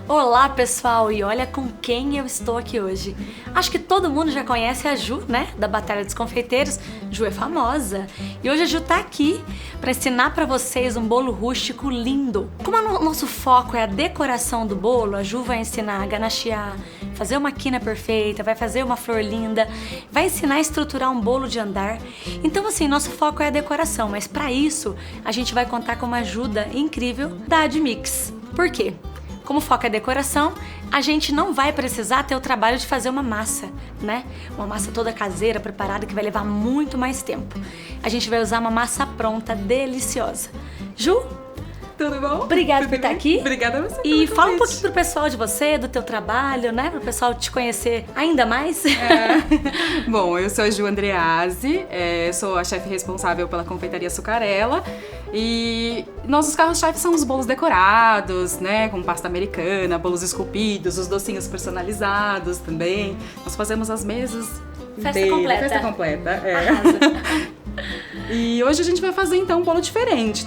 Olá pessoal, e olha com quem eu estou aqui hoje. Acho que todo mundo já conhece a Ju, né? Da Batalha dos Confeiteiros. Ju é famosa. E hoje a Ju tá aqui para ensinar para vocês um bolo rústico lindo. Como o nosso foco é a decoração do bolo, a Ju vai ensinar a ganachear, fazer uma quina perfeita, vai fazer uma flor linda, vai ensinar a estruturar um bolo de andar. Então assim, nosso foco é a decoração, mas para isso a gente vai contar com uma ajuda incrível da Admix. Por quê? Como o foco é decoração, a gente não vai precisar ter o trabalho de fazer uma massa, né? Uma massa toda caseira, preparada, que vai levar muito mais tempo. A gente vai usar uma massa pronta, deliciosa. Ju? Tudo bom? Obrigada por estar aqui. Obrigada a você. E fala um pouquinho pro pessoal de você, do teu trabalho, né? Pro pessoal te conhecer ainda mais. Bom, eu sou a Ju Andreazzi, sou a chefe responsável pela confeitaria Açucarela. E nossos carros-chefes são os bolos decorados, né? Com pasta americana, bolos esculpidos, os docinhos personalizados também. Nós fazemos as mesas Completa. Festa completa, Arrasa. E hoje a gente vai fazer então um bolo diferente.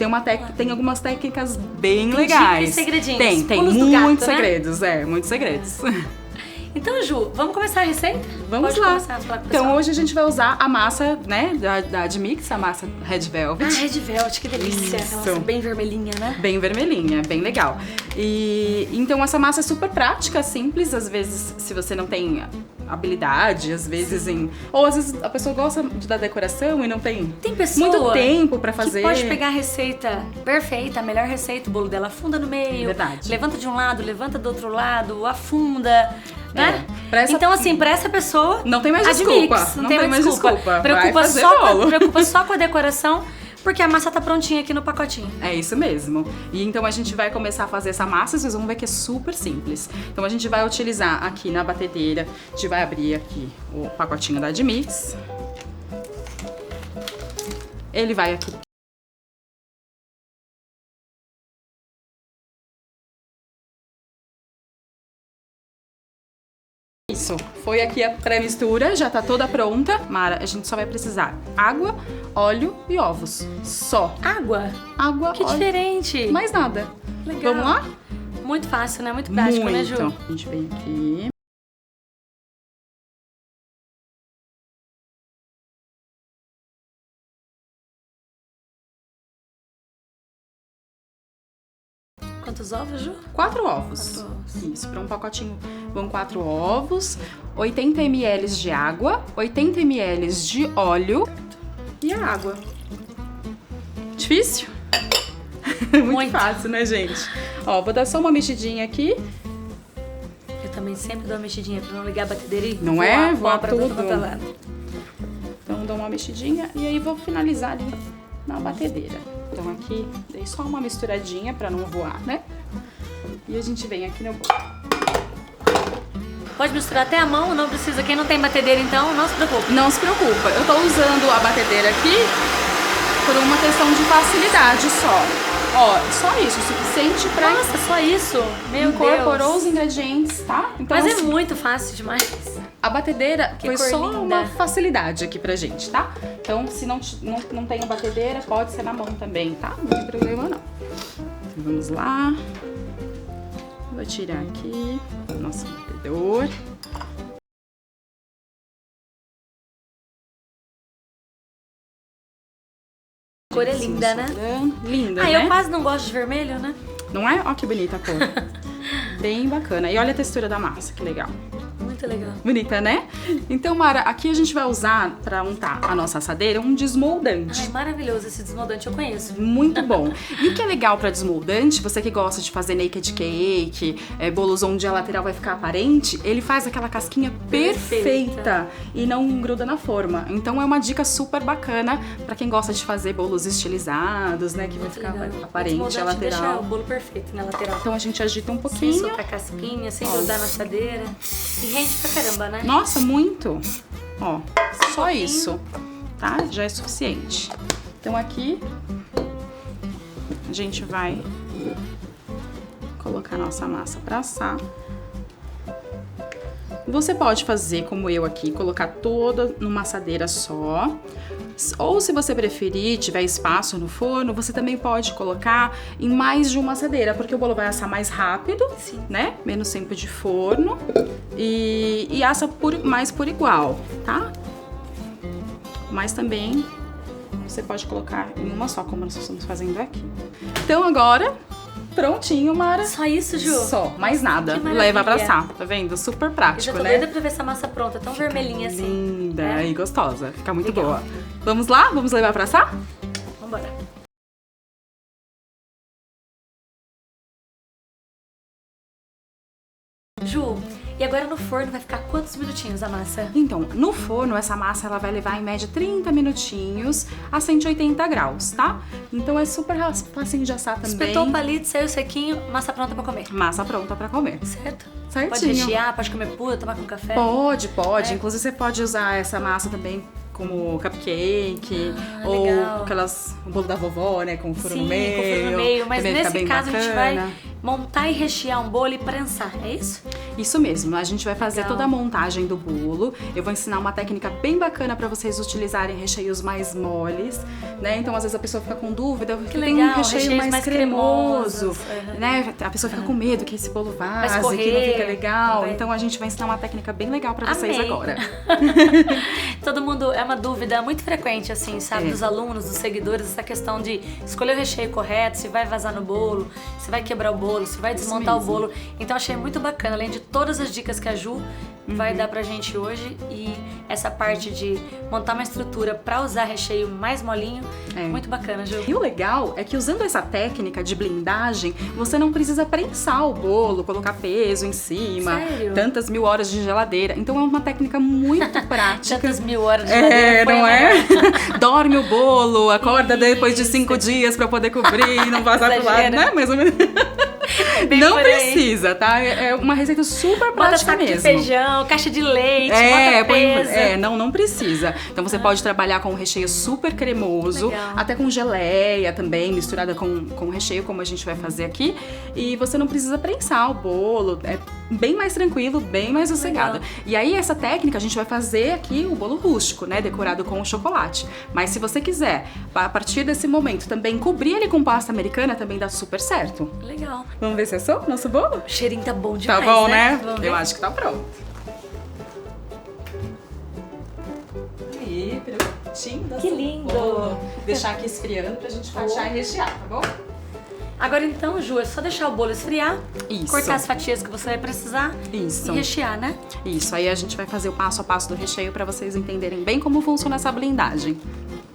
Tem algumas técnicas bem legais. Dicas e segredinhos. Tem Pulos do muitos gato, segredos, muitos segredos. Então, Ju, vamos começar a receita? Vamos Pode lá. começar a falar com o Então pessoal. hoje a gente vai usar a massa, né, da Admix, a massa Red Velvet. Ah, Red Velvet, que delícia. Isso. Nossa, bem vermelhinha, né? Bem vermelhinha, bem legal. E então essa massa é super prática, simples, às vezes se você não tem habilidade, às vezes ou às vezes a pessoa gosta da decoração e não tem Pessoa muito tempo pra fazer. que pode pegar a receita perfeita, a melhor receita, o bolo dela afunda no meio, Verdade. levanta de um lado, levanta do outro lado, afunda, né? Pra Então assim, pra essa pessoa não tem mais Admix, desculpa. não tem mais desculpa. Vai fazer Preocupa só com a decoração, porque a massa tá prontinha aqui no pacotinho. É isso mesmo. E então a gente vai começar a fazer essa massa, vocês vão ver que é super simples. Então a gente vai utilizar aqui na batedeira, a gente vai abrir aqui o pacotinho da Admix. Ele vai aqui. Isso, foi aqui a pré-mistura, já tá toda pronta. Mara, a gente só vai precisar água, óleo e ovos. Só. Água? Água, Que óleo, diferente. mais nada. Legal. Vamos lá? Muito fácil, né? Muito prático, né, Ju? Muito. A gente vem aqui. Quantos ovos, Ju? 4 ovos. 4 ovos. Isso, para um pacotinho vão 4 ovos, 80 ml de água, 80 ml de óleo e a água. Difícil? Muito fácil, né, gente? Ó, vou dar só uma mexidinha aqui. Eu também sempre dou uma mexidinha pra não ligar a batedeira e Não é? voar Voar pra todo tudo. quanto é lado. Então dou uma mexidinha e aí vou finalizar ali na batedeira. Então aqui dei só uma misturadinha pra não voar, né? E a gente vem aqui no bolo. Pode misturar até a mão, não precisa. Quem não tem batedeira, então, não se preocupe. Não se preocupa, eu tô usando a batedeira aqui por uma questão de facilidade só. Ó, só isso, o suficiente pra Nossa, só isso? Meu incorporou Deus. os ingredientes, tá? Então, Mas é assim, muito fácil demais. a batedeira Que foi cor só linda. uma facilidade aqui pra gente, tá? Então, se não tem a batedeira, pode ser na mão também, tá? Não tem problema não. Então, vamos lá. Vou tirar aqui o nosso batedor. A cor é linda, né? Linda, Ah, né? eu quase não gosto de vermelho, né? Não é? Ó que bonita a cor. Bem bacana. E olha a textura da massa, que legal. Muito legal. Bonita, né? Então, Mara, aqui a gente vai usar, pra untar a nossa assadeira, um desmoldante. Ai, maravilhoso esse desmoldante, eu conheço. Muito bom. E o que é legal pra desmoldante, você que gosta de fazer naked cake, bolos onde a lateral vai ficar aparente, ele faz aquela casquinha perfeita e não gruda na forma. Então é uma dica super bacana pra quem gosta de fazer bolos estilizados, né? Que vai ficar aparente a lateral. Deixa o bolo perfeito na lateral. Então a gente agita um Sem pouquinho. soltar casquinha, sem grudar na assadeira. E rende pra caramba, né? Nossa, muito! Ó, só pouquinho. isso, tá? Já é suficiente. Então aqui a gente vai colocar nossa massa pra assar. Você pode fazer como eu aqui, colocar toda numa assadeira só, Ou se você preferir, tiver espaço no forno, você também pode colocar em mais de uma assadeira, porque o bolo vai assar mais rápido, Sim. né? Menos tempo de forno e assa mais por igual, tá? Mas também você pode colocar em uma só, como nós estamos fazendo aqui. Então agora, prontinho, Mara. Só isso, Ju? Só, mais nada. Que maravilha. Leva pra assar, tá vendo? Super Eu prático, já tô né? doida pra ver essa massa pronta, tão vermelhinha assim. Linda É? e gostosa. Fica muito Legal. boa. Vamos lá? Vamos levar pra assar? Vambora. Ju, e agora no forno vai ficar quantos minutinhos a massa? Então, no forno, essa massa ela vai levar em média 30 minutinhos a 180 graus, tá? Então é super facinho de assar também. Espetou o palito, saiu sequinho, massa pronta pra comer. Massa pronta pra comer. Certo? Certinho. Pode rechear, pode comer pura, tomar com café. Pode. É. Inclusive você pode usar essa massa também como cupcake ou legal. o bolo da vovó, né, com furo Sim, no meio. com furo no meio. Mas Também fica nesse bem caso a gente bacana. vai montar e rechear um bolo e prensar, é isso? Isso mesmo, a gente vai fazer Legal. toda a montagem do bolo. Eu vou ensinar uma técnica bem bacana pra vocês utilizarem recheios mais moles, né? Então às vezes a pessoa fica com dúvida, porque tem um legal, recheio recheios mais cremoso, cremosos. Uhum. né? A pessoa fica com medo que esse bolo vaze, que não escorrer, fica legal. vai- Então a gente vai ensinar uma técnica bem legal pra vocês Amei. agora. Todo mundo, é uma dúvida muito frequente, assim, sabe? É. Dos alunos, dos seguidores, essa questão de escolher o recheio correto, se vai vazar no bolo, se vai quebrar o bolo, se vai desmontar o mesmo. bolo. Então achei muito bacana, além de todas as dicas que a Ju vai dar pra gente hoje e essa parte de montar uma estrutura pra usar recheio mais molinho, É. muito bacana, Ju. E o legal é que usando essa técnica de blindagem, você não precisa prensar o bolo, colocar peso em cima, Sério? tantas mil horas de geladeira. Então é uma técnica muito prática. Tantas mil horas de geladeira, É, foi não a é? melhor. Dorme o bolo, acorda depois de Isso. 5 dias pra poder cobrir e não vazar pro lado, Exagera. né? Mais ou menos. Bem Não por aí. precisa, tá? É uma receita super Bota prática saco de mesmo. feijão, caixa de leite, bota peso. Não precisa. Então você pode trabalhar com um recheio super cremoso, Legal. até com geleia também, misturada com recheio, como a gente vai fazer aqui. E você não precisa prensar o bolo, é bem mais tranquilo, bem mais sossegado. Legal. E aí essa técnica a gente vai fazer aqui o bolo rústico, né, decorado com chocolate. Mas se você quiser, a partir desse momento, também cobrir ele com pasta americana, também dá super certo. Legal. Vamos ver se é só nosso bolo? O cheirinho tá bom Tá demais, bom, né? Vamos ver. Eu acho que tá pronto. Aí, prontinho. Que lindo! Vou deixar aqui esfriando pra gente fatiar e rechear, tá bom? Agora então, Ju, é só deixar o bolo esfriar, Isso. cortar as fatias que você vai precisar Isso. e rechear, né? Isso, aí a gente vai fazer o passo a passo do recheio pra vocês entenderem bem como funciona essa blindagem.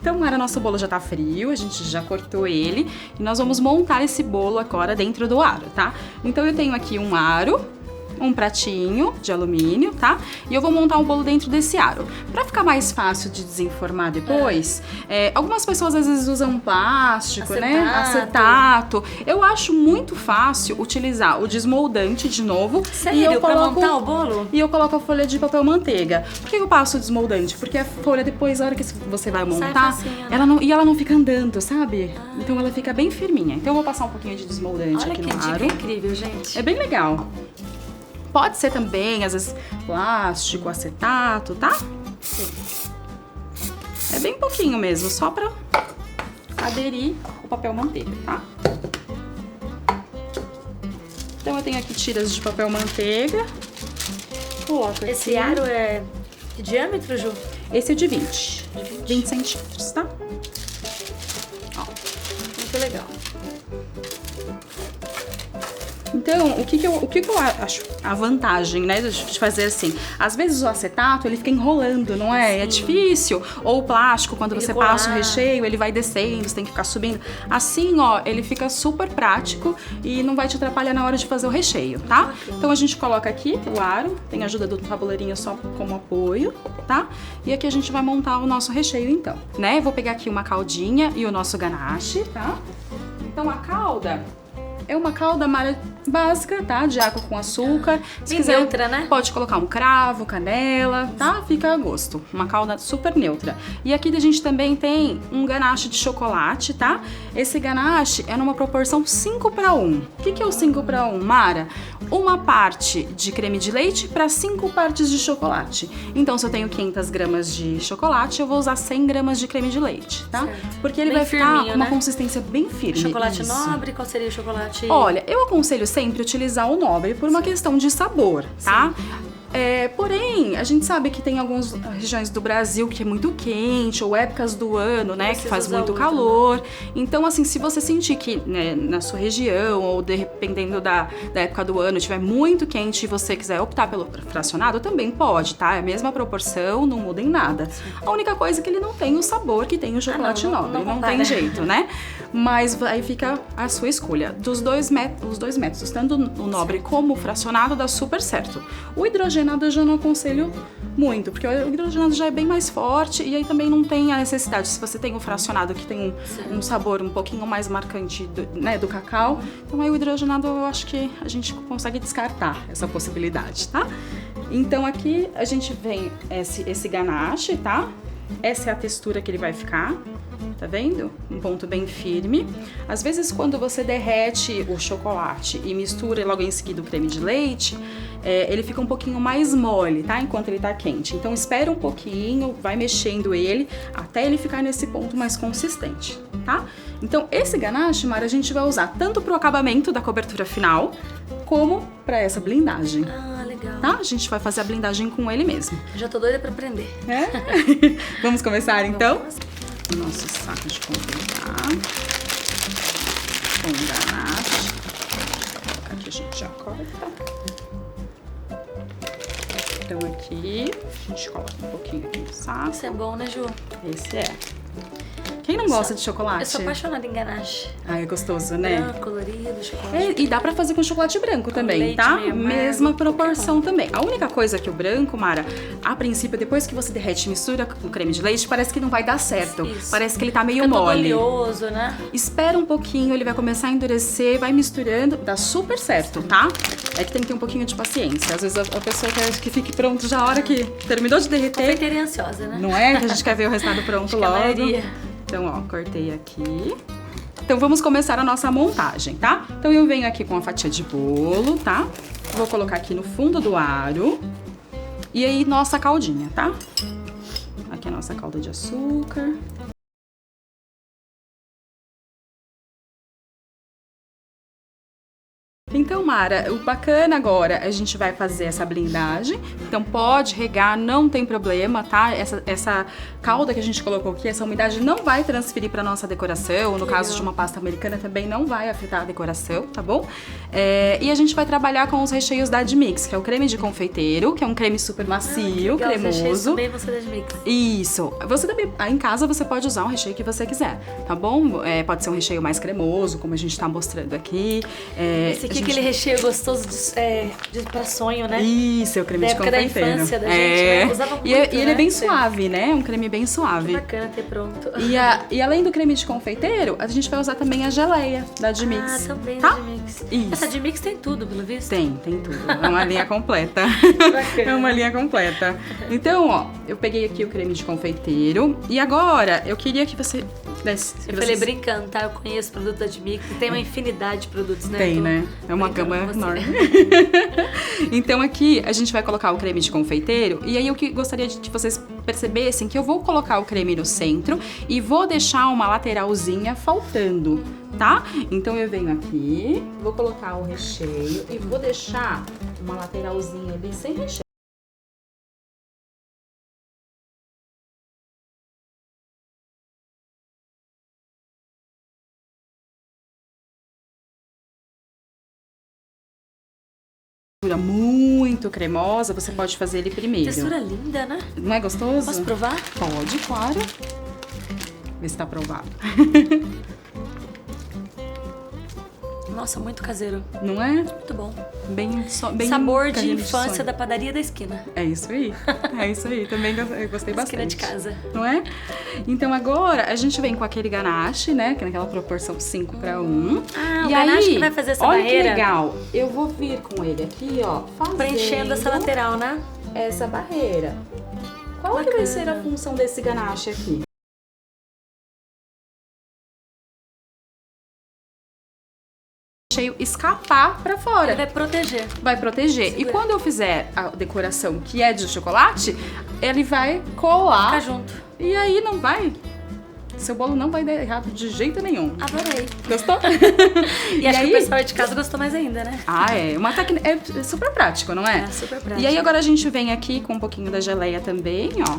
Então, agora nosso bolo já tá frio, a gente já cortou ele e nós vamos montar esse bolo agora dentro do aro, tá? Então eu tenho aqui um aro, um pratinho de alumínio, tá? E eu vou montar um bolo dentro desse aro. Pra ficar mais fácil de desenformar depois, algumas pessoas às vezes usam plástico, né? Acetato. Eu acho muito fácil utilizar o desmoldante de novo. Sério? E eu Pra coloco montar o bolo? E eu coloco a folha de papel manteiga. Por que eu passo o desmoldante? Porque a folha depois, na hora que você vai montar, facinho, né? ela não fica andando, sabe? Então ela fica bem firminha. Então eu vou passar um pouquinho de desmoldante Olha aqui que no dica aro. incrível, gente. É bem legal. Pode ser também, às vezes, plástico, acetato, tá? Sim. É bem pouquinho mesmo, só pra aderir o papel manteiga, tá? Então eu tenho aqui tiras de papel manteiga. Coloco aqui. Esse aro é de diâmetro, Ju? Esse é de 20. 20 centímetros, tá? Ó. Muito legal. Então, o que que eu acho a vantagem, né, de fazer assim? Às vezes o acetato, ele fica enrolando, não é? É difícil. Ou o plástico, quando você passa o recheio, ele vai descendo, você tem que ficar subindo. Assim, ó, ele fica super prático e não vai te atrapalhar na hora de fazer o recheio, tá? Então a gente coloca aqui o aro, tem a ajuda do tabuleirinho só como apoio, tá? E aqui a gente vai montar o nosso recheio então, né? Eu vou pegar aqui uma caldinha e o nosso ganache, tá? Então a calda É uma calda, Mara, básica, tá? De água com açúcar. Se Bem quiser, neutra, né? pode colocar um cravo, canela, tá? Fica a gosto. Uma calda super neutra. E aqui a gente também tem um ganache de chocolate, tá? Esse ganache é numa proporção 5:1. O que é o 5:1, Mara? Uma parte de creme de leite para 5 partes de chocolate. Então, se eu tenho 500 gramas de chocolate, eu vou usar 100 gramas de creme de leite, tá? Certo. Porque ele Bem vai ficar firminho, uma né? consistência bem firme. Chocolate Isso. nobre, qual seria o chocolate? Olha, eu aconselho sempre utilizar o nobre por uma questão de sabor, tá? Porém, a gente sabe que tem algumas regiões do Brasil que é muito quente, ou épocas do ano, né, que Precisa faz usar muito outra, calor. Então, assim, se você sentir que, né, na sua região, ou dependendo da época do ano, estiver muito quente e você quiser optar pelo fracionado, também pode, tá? É a mesma proporção, não muda em nada. A única coisa é que ele não tem o sabor que tem o chocolate nobre, não tem jeito, né? Mas aí fica a sua escolha. Os dois métodos, tanto o nobre como o fracionado, dá super certo. O hidrogenado eu já não aconselho muito, porque o hidrogenado já é bem mais forte e aí também não tem a necessidade. Se você tem o fracionado que tem um sabor um pouquinho mais marcante do cacau, então aí o hidrogenado eu acho que a gente consegue descartar essa possibilidade, tá? Então aqui a gente vem esse ganache, tá? Essa é a textura que ele vai ficar. Tá vendo? Um ponto bem firme. Às vezes, quando você derrete o chocolate e mistura logo em seguida o creme de leite, ele fica um pouquinho mais mole, tá? Enquanto ele tá quente. Então, espera um pouquinho, vai mexendo ele até ele ficar nesse ponto mais consistente, tá? Então, esse ganache, Mara, a gente vai usar tanto pro acabamento da cobertura final, como pra essa blindagem. Ah, legal. Tá? A gente vai fazer a blindagem com ele mesmo. Já tô doida pra aprender. Vamos começar, então? Vamos. Nosso saco de confeitar com ganache. Aqui a gente já corta. Então aqui a gente coloca um pouquinho aqui no saco. Isso é bom, né, Ju? Esse é. Quem não gosta de chocolate? Eu sou apaixonada em ganache. Ah, é gostoso, né? Branco, colorido, chocolate. E dá pra fazer com chocolate branco também, leite tá? meio amargo, Mesma proporção também. A única coisa que o branco, Mara, a princípio, depois que você derrete e mistura com creme de leite, parece que não vai dar certo. Isso. Parece que ele tá meio Fica todo mole. oleoso, né? Espera um pouquinho, ele vai começar a endurecer, vai misturando, dá super certo, tá? É que tem que ter um pouquinho de paciência. Às vezes a pessoa quer que fique pronto já a hora que terminou de derreter. Confeiteira ansiosa, né? Não é? Que a gente quer ver o resultado pronto Acho que a logo. maioria. Então, ó, cortei aqui. Então, vamos começar a nossa montagem, tá? Então, eu venho aqui com a fatia de bolo, tá? Vou colocar aqui no fundo do aro. E aí, nossa caldinha, tá? Aqui a nossa calda de açúcar. Então, Mara, o bacana agora, a gente vai fazer essa blindagem. Então, pode regar, não tem problema, tá? Essa calda que a gente colocou aqui, essa umidade não vai transferir para nossa decoração. No caso de uma pasta americana, também não vai afetar a decoração, tá bom? E a gente vai trabalhar com os recheios da Admix, que é o creme de confeiteiro, que é um creme super macio, legal, os recheios cremoso. também você dá de mix. Isso. Você também, em casa, você pode usar o recheio que você quiser, tá bom? Pode ser um recheio mais cremoso, como a gente tá mostrando aqui. Esse aqui é aquele recheio gostoso pra sonho, né? Isso, é o creme Da de época da confeiteiro. infância da gente, né? Usava muito, E ele é né? bem suave, né? É um creme bem suave. Bacana ter pronto. E além do creme de confeiteiro, a gente vai usar também a geleia da Admix. Também tá? da Admix. Isso. Essa Admix tem tudo, pelo visto. Tem tudo. É uma linha completa. Bacana. É uma linha completa. Então, ó, eu peguei aqui o creme de confeiteiro. E agora, eu queria que você desse. Eu falei brincando, tá? Eu conheço produto da Admix. Tem uma infinidade de produtos, né? Tem, Eu tô né? É uma brincando gama com você. enorme. Então aqui a gente vai colocar o creme de confeiteiro. E aí eu gostaria de que vocês percebessem que eu vou colocar o creme no centro e vou deixar uma lateralzinha faltando, tá? Então eu venho aqui, vou colocar o recheio e vou deixar uma lateralzinha ali sem recheio. Muito cremosa, você pode fazer ele primeiro. Textura linda, né? Não é gostoso? Posso provar? Pode, claro. Vê se tá aprovado. Nossa, muito caseiro. Não é? Muito bom. Bem Sabor de carrinho infância sonho. da padaria da esquina. É isso aí. É isso aí. Também eu gostei bastante. Esquina de casa. Não é? Então agora a gente vem com aquele ganache, né? Que é naquela proporção 5:1. Ah, E o ganache aí, que vai fazer essa olha barreira. que legal. Eu vou vir com ele aqui, ó, Preenchendo essa lateral, né? essa barreira. Qual que vai Bacana. ser a função desse ganache aqui? Recheio escapar pra Ele fora. vai proteger. Vai proteger. E Segura. quando eu fizer a decoração que é de chocolate, ele vai colar. Fica junto. E aí não vai. Seu bolo não vai dar errado de jeito nenhum. Adorei. Gostou? E acho aí? que o pessoal de casa gostou mais ainda, né? Ah, é. Uma técnica. É super prático, não é? É, super prático. E aí agora a gente vem aqui com um pouquinho da geleia também, ó.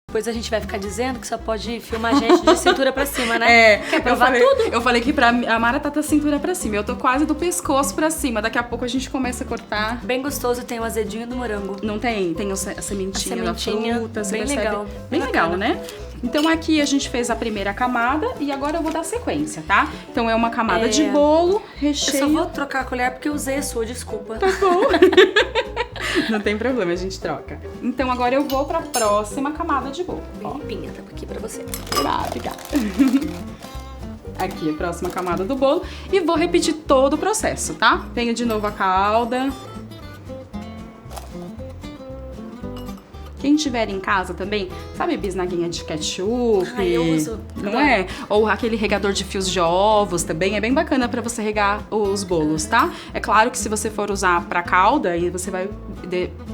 Depois a gente vai ficar dizendo que só pode filmar a gente de cintura pra cima, né? Quer provar tudo? Eu falei que a Mara tá da cintura pra cima. Eu tô quase do pescoço pra cima. Daqui a pouco a gente começa a cortar. Bem gostoso, tem o azedinho do morango. Não tem? Tem a sementinha da sementinha, fruta. Você bem percebe? legal. Bem legal, Bacana. né? Então aqui a gente fez a primeira camada e agora eu vou dar sequência, tá? Então é uma camada de bolo, recheio. Eu só vou trocar a colher porque eu usei a sua, desculpa. Tá bom. Não tem problema, a gente troca. Então agora eu vou pra próxima camada de bolo. Ó, Limpinha, tá aqui pra você. obrigada. Aqui a próxima camada do bolo. E vou repetir todo o processo, tá? Venho de novo a calda. Quem tiver em casa também, sabe bisnaguinha de ketchup? Ah, eu uso. Não Adoro. é? Ou aquele regador de fios de ovos também, é bem bacana pra você regar os bolos, tá? É claro que se você for usar pra calda, aí você vai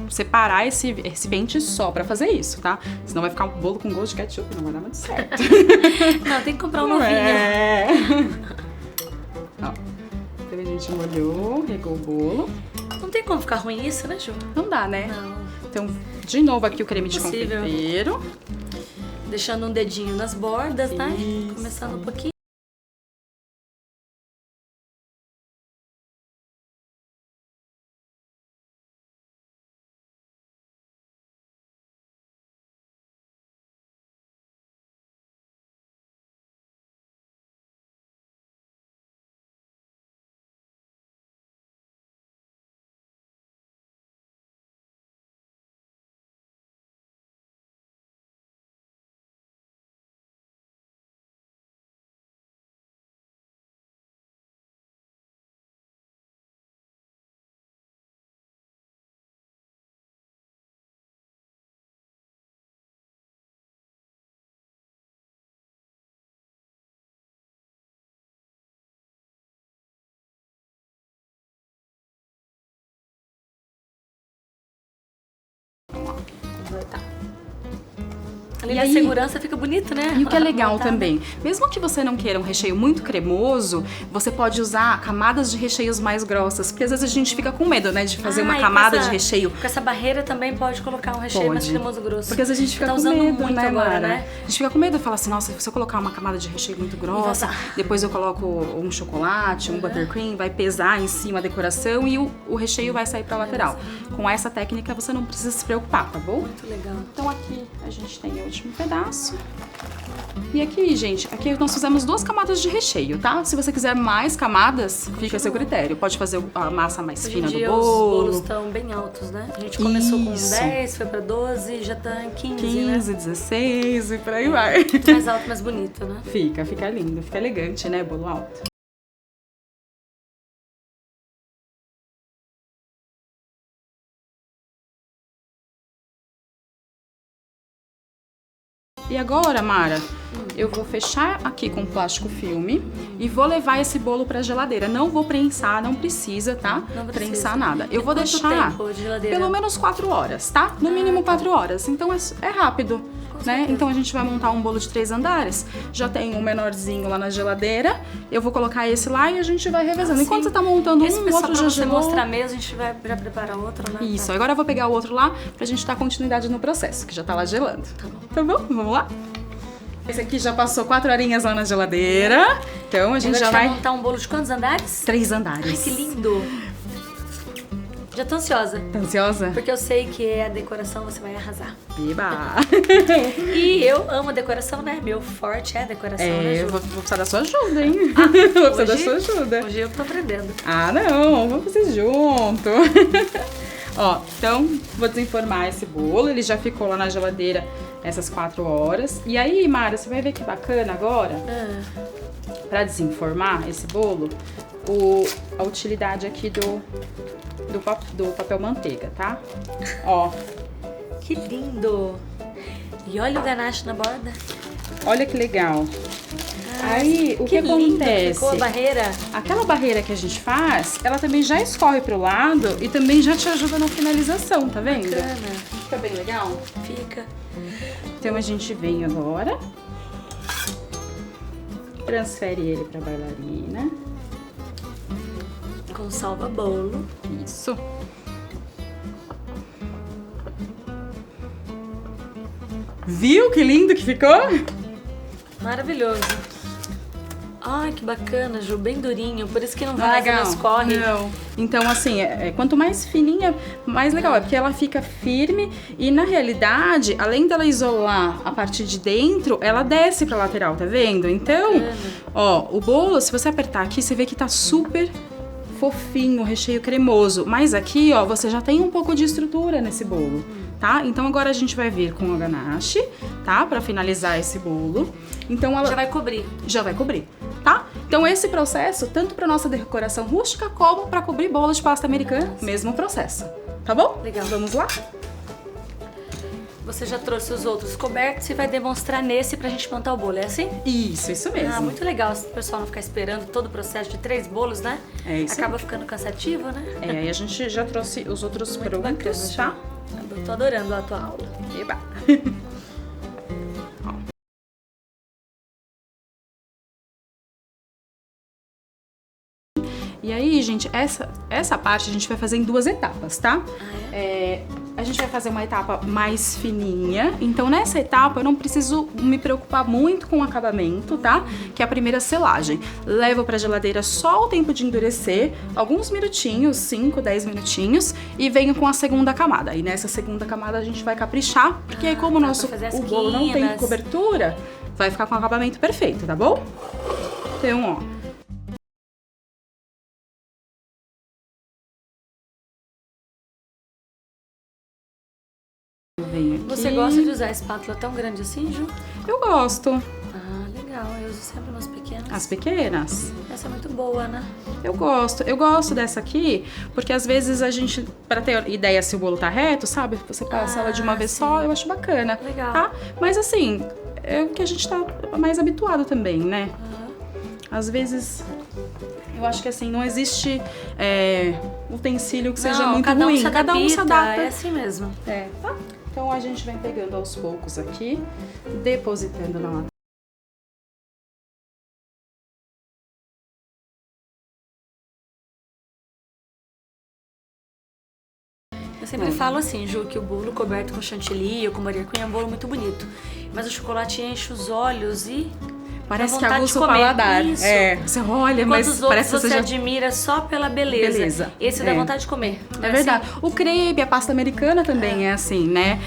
separar esse recipiente só pra fazer isso, tá? Senão vai ficar um bolo com gosto de ketchup, não vai dar muito certo. Não, tem que comprar um Não novinho. é? Ó, então a gente molhou, regou o bolo. Não tem como ficar ruim isso, né, Ju? Não dá, né? Não. Então, de novo aqui o creme de Possível. confeiteiro. Deixando um dedinho nas bordas, né? Isso. Começando um pouquinho. Tá. Ali E na aí- segurança fica bonito, né? E o que é legal Montada. também, mesmo que você não queira um recheio muito cremoso, você pode usar camadas de recheios mais grossas, porque às vezes a gente fica com medo, né, de fazer uma Ah, e camada com essa- de recheio. Com essa barreira também pode colocar um recheio mais Pode. cremoso grosso. Porque às vezes a gente fica Tá com usando medo, muito né, agora, Mara? né? A gente fica com medo de falar assim, nossa, se eu colocar uma camada de recheio muito grossa, vazar. depois eu coloco um chocolate, um buttercream, vai pesar em cima a decoração e o recheio vai sair pra lateral. Com essa técnica você não precisa se preocupar, tá bom? Muito legal. Então aqui a gente tem o último pedaço. E aqui, gente, aqui nós fizemos 2 camadas de recheio, tá? Se você quiser mais camadas, fica a seu critério. Pode fazer a massa mais Hoje em fina do dia os bolos bolo. estão bem altos, né? A gente começou Isso. com 10, foi pra 12, já tá em 15, 15, 16 e por aí vai. né? Mais alto, mais bonito, né? Fica lindo, fica elegante, né? Bolo alto. E agora, Mara, eu vou fechar aqui com plástico filme e vou levar esse bolo pra geladeira. Não vou prensar, não precisa, tá? Não precisa. Prensar nada. Eu E vou quanto deixar tempo de geladeira? pelo menos 4 horas, tá? No mínimo 4 horas. Então é rápido, né? certeza. Então a gente vai montar um bolo de 3 andares. Já tem um menorzinho lá na geladeira. Eu vou colocar esse lá e a gente vai revezando. Enquanto Sim. você tá montando Esse um, pessoal outro pra já você gelou. mostrar mesmo, a gente vai já preparar outro, né? Isso, agora eu vou pegar o outro lá pra gente dar continuidade no processo, que já tá lá gelando. Tá bom? Vamos lá? Esse aqui já passou 4 horinhas lá na geladeira. Então a gente já vai montar um bolo de quantos andares? 3 andares. Ai, que lindo! Já tô ansiosa. Tá ansiosa? Porque eu sei que a decoração você vai arrasar. Biba! E eu amo a decoração, né? Meu forte é a decoração, né, Ju? Eu vou precisar da sua ajuda, hein? Vou precisar da sua ajuda. Hoje eu tô aprendendo. Ah, não, vamos fazer junto. Ó, então vou desenformar esse bolo. Ele já ficou lá na geladeira essas 4 horas. E aí, Mara, você vai ver que bacana agora, pra desenformar esse bolo, a utilidade aqui do papel manteiga, tá? Ó. Que lindo! E olha o ganache na borda. Olha que legal. Aí, o que acontece? Ficou a barreira. Aquela barreira que a gente faz, ela também já escorre pro lado e também já te ajuda na finalização, tá vendo? Bacana. Fica bem legal? Fica. Então a gente vem agora, transfere ele pra bailarina. Com salva-bolo. Isso. Viu que lindo que ficou? Maravilhoso. Ai, que bacana, Ju. Bem durinho. Por isso que não vaza, não escorre. Não. Então, assim, quanto mais fininha, mais legal. É porque ela fica firme e, na realidade, além dela isolar a parte de dentro, ela desce pra lateral, tá vendo? Então, ó, o bolo, se você apertar aqui, você vê que tá super fofinho, recheio cremoso. Mas aqui, ó, você já tem um pouco de estrutura nesse bolo, tá? Então agora a gente vai vir com a ganache, tá? Pra finalizar esse bolo. Então ela já vai cobrir. Já vai cobrir, tá? Então esse processo, tanto pra nossa decoração rústica, como pra cobrir bolos de pasta americana, mesmo processo, tá bom? Legal. Vamos lá? Você já trouxe os outros cobertos e vai demonstrar nesse pra gente montar o bolo, é assim? Isso mesmo. Ah, muito legal. Se o pessoal não ficar esperando todo o processo de 3 bolos, né? É isso. Acaba ficando cansativo, né? Aí a gente já trouxe os outros Muito prontos, bacana, tá? Eu tô adorando a tua aula. Eba! E aí, gente, essa parte a gente vai fazer em 2 etapas, tá? A gente vai fazer uma etapa mais fininha. Então, nessa etapa, eu não preciso me preocupar muito com o acabamento, tá? Que é a primeira selagem. Levo pra geladeira só o tempo de endurecer, alguns minutinhos, 5, 10 minutinhos, e venho com a segunda camada. E nessa segunda camada a gente vai caprichar, porque aí como o bolo não tem cobertura, vai ficar com o acabamento perfeito, tá bom? Então, ó. Você gosta de usar espátula tão grande assim, Ju? Eu gosto. Ah, legal. Eu uso sempre umas pequenas. As pequenas? Essa é muito boa, né? Eu gosto dessa aqui, porque às vezes a gente, pra ter ideia se o bolo tá reto, sabe? Você passa ela de uma vez só, eu acho bacana. Legal. Tá? Mas assim, é o que a gente tá mais habituado também, né? Às vezes, eu acho que assim, não existe utensílio que seja muito ruim. Cada um se adapta. É assim mesmo. Tá? Então a gente vem pegando aos poucos aqui, depositando na lateral. Eu sempre falo assim, Ju, que o bolo coberto com chantilly ou com Maria Cunha é um bolo muito bonito. Mas o chocolate enche os olhos e parece que aguça o paladar. Isso. Você olha, mas os outros parece que você admira só pela beleza. Esse dá vontade de comer. É verdade. Assim? O crepe, a pasta americana também é assim, né?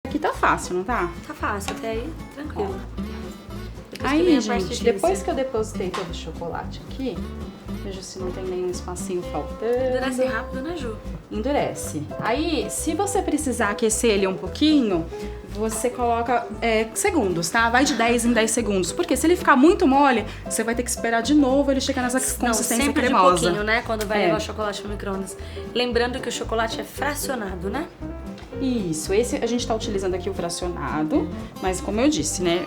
Aqui tá fácil, não tá? Tá fácil, até aí, tranquilo. Aí, gente, depois que eu depositei todo o chocolate aqui, veja se não tem nenhum espacinho faltando. Endurece rápido, né, Ju? Endurece. Aí, se você precisar aquecer ele um pouquinho, você coloca segundos, tá? Vai de 10 em 10 segundos. Porque se ele ficar muito mole, você vai ter que esperar de novo ele chegar nessa consistência sempre cremosa. De pouquinho, né? Quando vai levar o chocolate no micro-ondas. Lembrando que o chocolate é fracionado, né? Isso, esse a gente tá utilizando aqui o fracionado, mas como eu disse, né,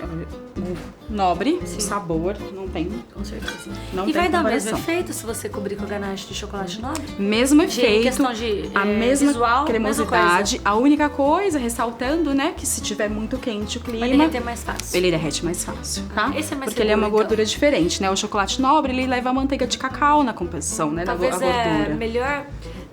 o nobre, o sabor, não tem. Com certeza. Não E tem vai dar o mesmo comparação. efeito se você cobrir com a ganache de chocolate nobre? Mesmo efeito, questão de, a mesma visual, cremosidade. A única coisa, ressaltando, né, que se tiver muito quente o clima, Vai derreter mais fácil. ele derrete mais fácil, tá? Esse é mais Porque ele é uma seguro, gordura diferente, né? O chocolate nobre, ele leva a manteiga de cacau na composição, né, Talvez a gordura. é melhor,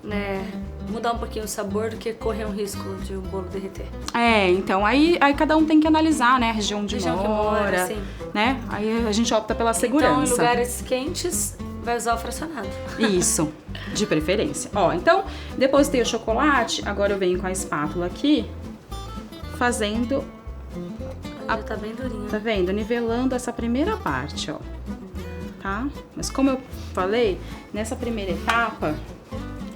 né, mudar um pouquinho o sabor do que correr um risco de o bolo derreter. É, então aí cada um tem que analisar, né, a região onde Região que mora, mora, sim. né? Aí a gente opta pela Então, segurança. em lugares quentes, vai usar o fracionado. Isso, de preferência. Ó, então, depositei o chocolate, agora eu venho com a espátula aqui, fazendo, Já tá bem durinho. tá vendo? Nivelando essa primeira parte, ó. Tá? Mas como eu falei, nessa primeira etapa,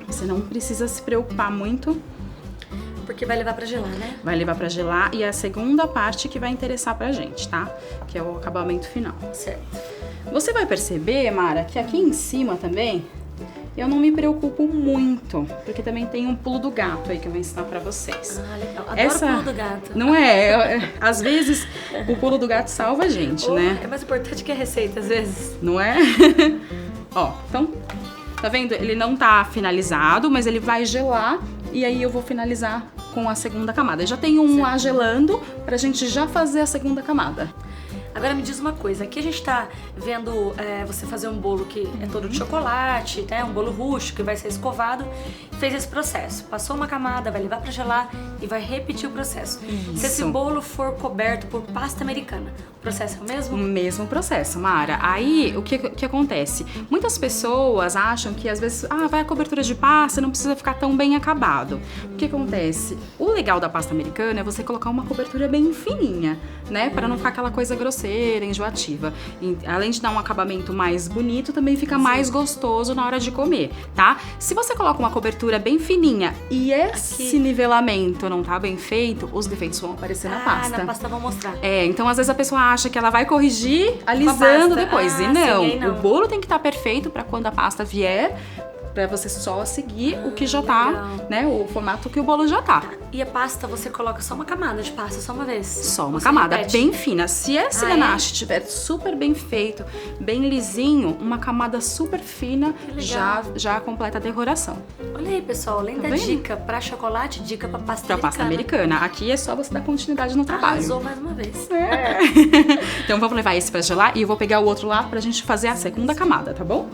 você não precisa se preocupar muito, Porque vai levar pra gelar, né? vai levar pra gelar, e é a segunda parte que vai interessar pra gente, tá? Que é o acabamento final. Certo. Você vai perceber, Mara, que aqui em cima também eu não me preocupo muito, porque também tem um pulo do gato aí que eu vou ensinar pra vocês. Ah, legal. Adoro o pulo do gato. Não é? Às vezes o pulo do gato salva a gente, Oh, né? É mais importante que a receita, às vezes. Não é? Ó, então, tá vendo? Ele não tá finalizado, mas ele vai gelar e aí eu vou finalizar com a segunda camada. Já tem um lá gelando pra gente já fazer a segunda camada. Agora me diz uma coisa, aqui a gente tá vendo você fazer um bolo que é todo de chocolate, né? Um bolo rústico que vai ser escovado. Fez esse processo, passou uma camada, vai levar pra gelar e vai repetir o processo. Se esse Isso. bolo for coberto por pasta americana, o processo é o O mesmo? mesmo processo, Mara. Aí, o que acontece? Muitas pessoas acham que, às vezes, vai a cobertura de pasta, não precisa ficar tão bem acabado. O que acontece? O legal da pasta americana é você colocar uma cobertura bem fininha, né? Para não ficar aquela coisa grosseira, enjoativa. E, além de dar um acabamento mais bonito, também fica mais gostoso na hora de comer, tá? Se você coloca uma cobertura bem fininha e esse nivelamento não tá bem feito, os defeitos vão aparecer na pasta. Na pasta vão mostrar. É, então às vezes a pessoa acha que ela vai corrigir pasta. alisando depois. E não, Sim, aí não. o bolo tem que estar perfeito pra quando a pasta vier, pra você só seguir o que já tá, legal. né? O formato que o bolo já tá. E a pasta você coloca só uma camada de pasta, só uma vez? Só uma Você camada repete? bem fina. Se esse Ah, ganache estiver super bem feito, bem lisinho, uma camada super fina legal. já completa a decoração. Olha aí, pessoal, além da vendo? dica pra chocolate, dica pra pasta Pra americana. pasta americana. Aqui é só você dar continuidade no trabalho. Arrasou mais uma vez. É. Então vamos levar esse pra gelar e eu vou pegar o outro lá pra gente fazer a segunda camada, tá bom?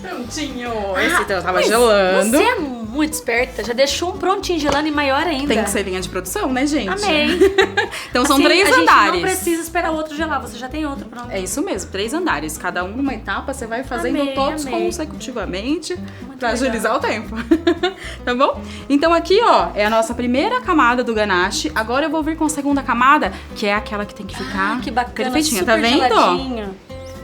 Prontinho! Esse tava Mas gelando. Você é muito esperta, já deixou um prontinho gelando e maior ainda. Tem que ser linha de produção, né, gente? Amei. Então são Assim, 3 a gente andares. não precisa esperar o outro gelar, você já tem outro pronto. É isso mesmo, 3 andares. Cada um numa etapa, você vai fazendo Amei, todos amei. consecutivamente pra legal. agilizar o tempo. Tá bom? Então aqui, ó, é a nossa primeira camada do ganache. Agora eu vou vir com a segunda camada, que é aquela que tem que ficar Que bacana, perfeitinha. super Tá vendo? geladinho.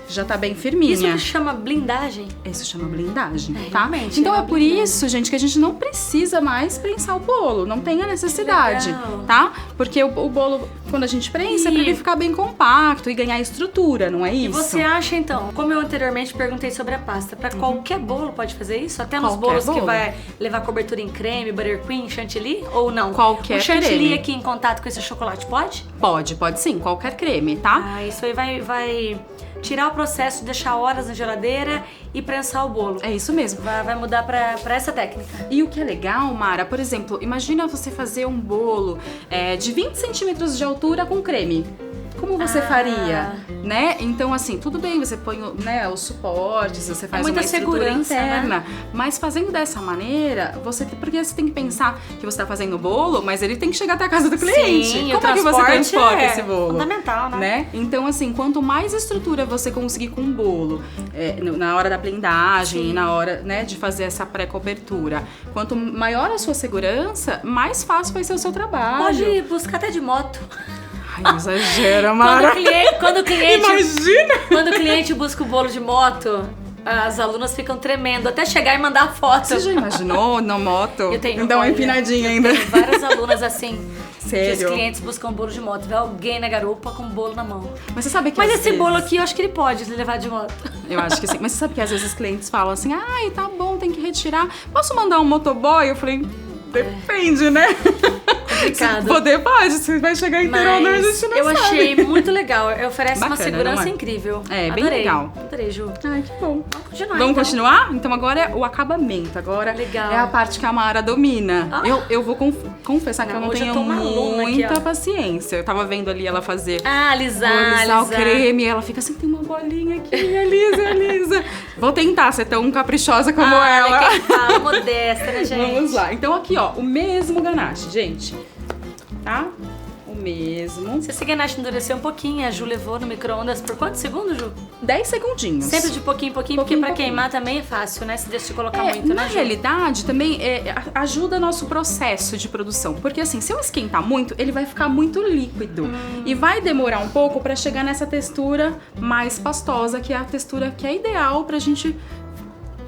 Já tá bem firminha. Isso que chama blindagem. Isso chama blindagem, É, tá? realmente, Então é é uma por blindagem. isso, gente, que a gente não precisa mais prensar o bolo. Não tem a necessidade, legal. tá? Porque o bolo, quando a gente prensa, é pra ele ficar bem compacto e ganhar estrutura, não é E isso? você acha, então, como eu anteriormente perguntei sobre a pasta, pra qualquer bolo pode fazer isso? Até nos Qualquer bolos que bolo. vai levar cobertura em creme, buttercream, chantilly? Ou não? Qualquer O chantilly creme. aqui em contato com esse chocolate, pode? Pode sim, qualquer creme, tá? Ah, isso aí vai tirar o processo de deixar horas na geladeira e prensar o bolo. É isso mesmo. Vai mudar pra essa técnica. E o que é legal, Mara, por exemplo, imagina você fazer um bolo de 20 centímetros de altura com creme. Como você faria, né? Então, assim, tudo bem, você põe, né, os suportes, você faz muita uma estrutura segurança, interna, mas fazendo dessa maneira, porque você tem que pensar que você tá fazendo o bolo, mas ele tem que chegar até a casa do cliente. Sim, Como o é que você transporte transporta é esse bolo? fundamental, né? Então, assim, quanto mais estrutura você conseguir com o bolo, na hora da blindagem, Sim. na hora, né, de fazer essa pré-cobertura, quanto maior a sua segurança, mais fácil vai ser o seu trabalho. Pode buscar até de moto. Ai, não exagera, Mara. Quando o cliente Imagina! Quando o cliente busca o bolo de moto, as alunas ficam tremendo até chegar e mandar foto. Você já imaginou na moto? Eu tenho, Dá uma olha, empinadinha eu ainda. tenho várias alunas assim. Sério? Que os clientes buscam bolo de moto. Vê alguém na garupa com bolo na mão. Mas você sabe que Mas às esse vezes- bolo aqui eu acho que ele pode levar de moto. Eu acho que sim. Mas você sabe que às vezes os clientes falam assim, ai, tá bom, tem que retirar. Posso mandar um motoboy? Eu falei, Depende, né? Complicado. Poder pode, você vai chegar inteiro ou não, a gente não eu sabe. achei muito legal. Oferece uma Bacana, segurança não é? incrível. É, bem Adorei. legal. Adorei, Ju. Ai, que bom. Vamos continuar, Vamos então. continuar? Então agora é o acabamento. Agora Legal. é a parte que a Mara domina. Ah. Eu vou confessar que eu não Hoje eu tenho tô uma aluna aqui, muita ó. paciência. Eu tava vendo ali ela fazer Alisar o creme e ela fica assim, tem uma bolinha aqui, Elisa. Vou tentar ser tão caprichosa como ela. Quem fala, modesta, né, gente? Vamos lá. Então aqui, ó, o mesmo ganache, gente. Tá? O mesmo. Se esse ganache endureceu um pouquinho, a Ju levou no micro-ondas por quantos segundos, Ju? 10 segundinhos. Sempre de pouquinho em pouquinho, porque Pouquinho, pra pouquinho. queimar também é fácil, né? Se deixa de colocar muito, Na né, Ju? realidade, também ajuda nosso processo de produção. Porque assim, se eu esquentar muito, ele vai ficar muito líquido. E vai demorar um pouco pra chegar nessa textura mais pastosa, que é a textura que é ideal pra gente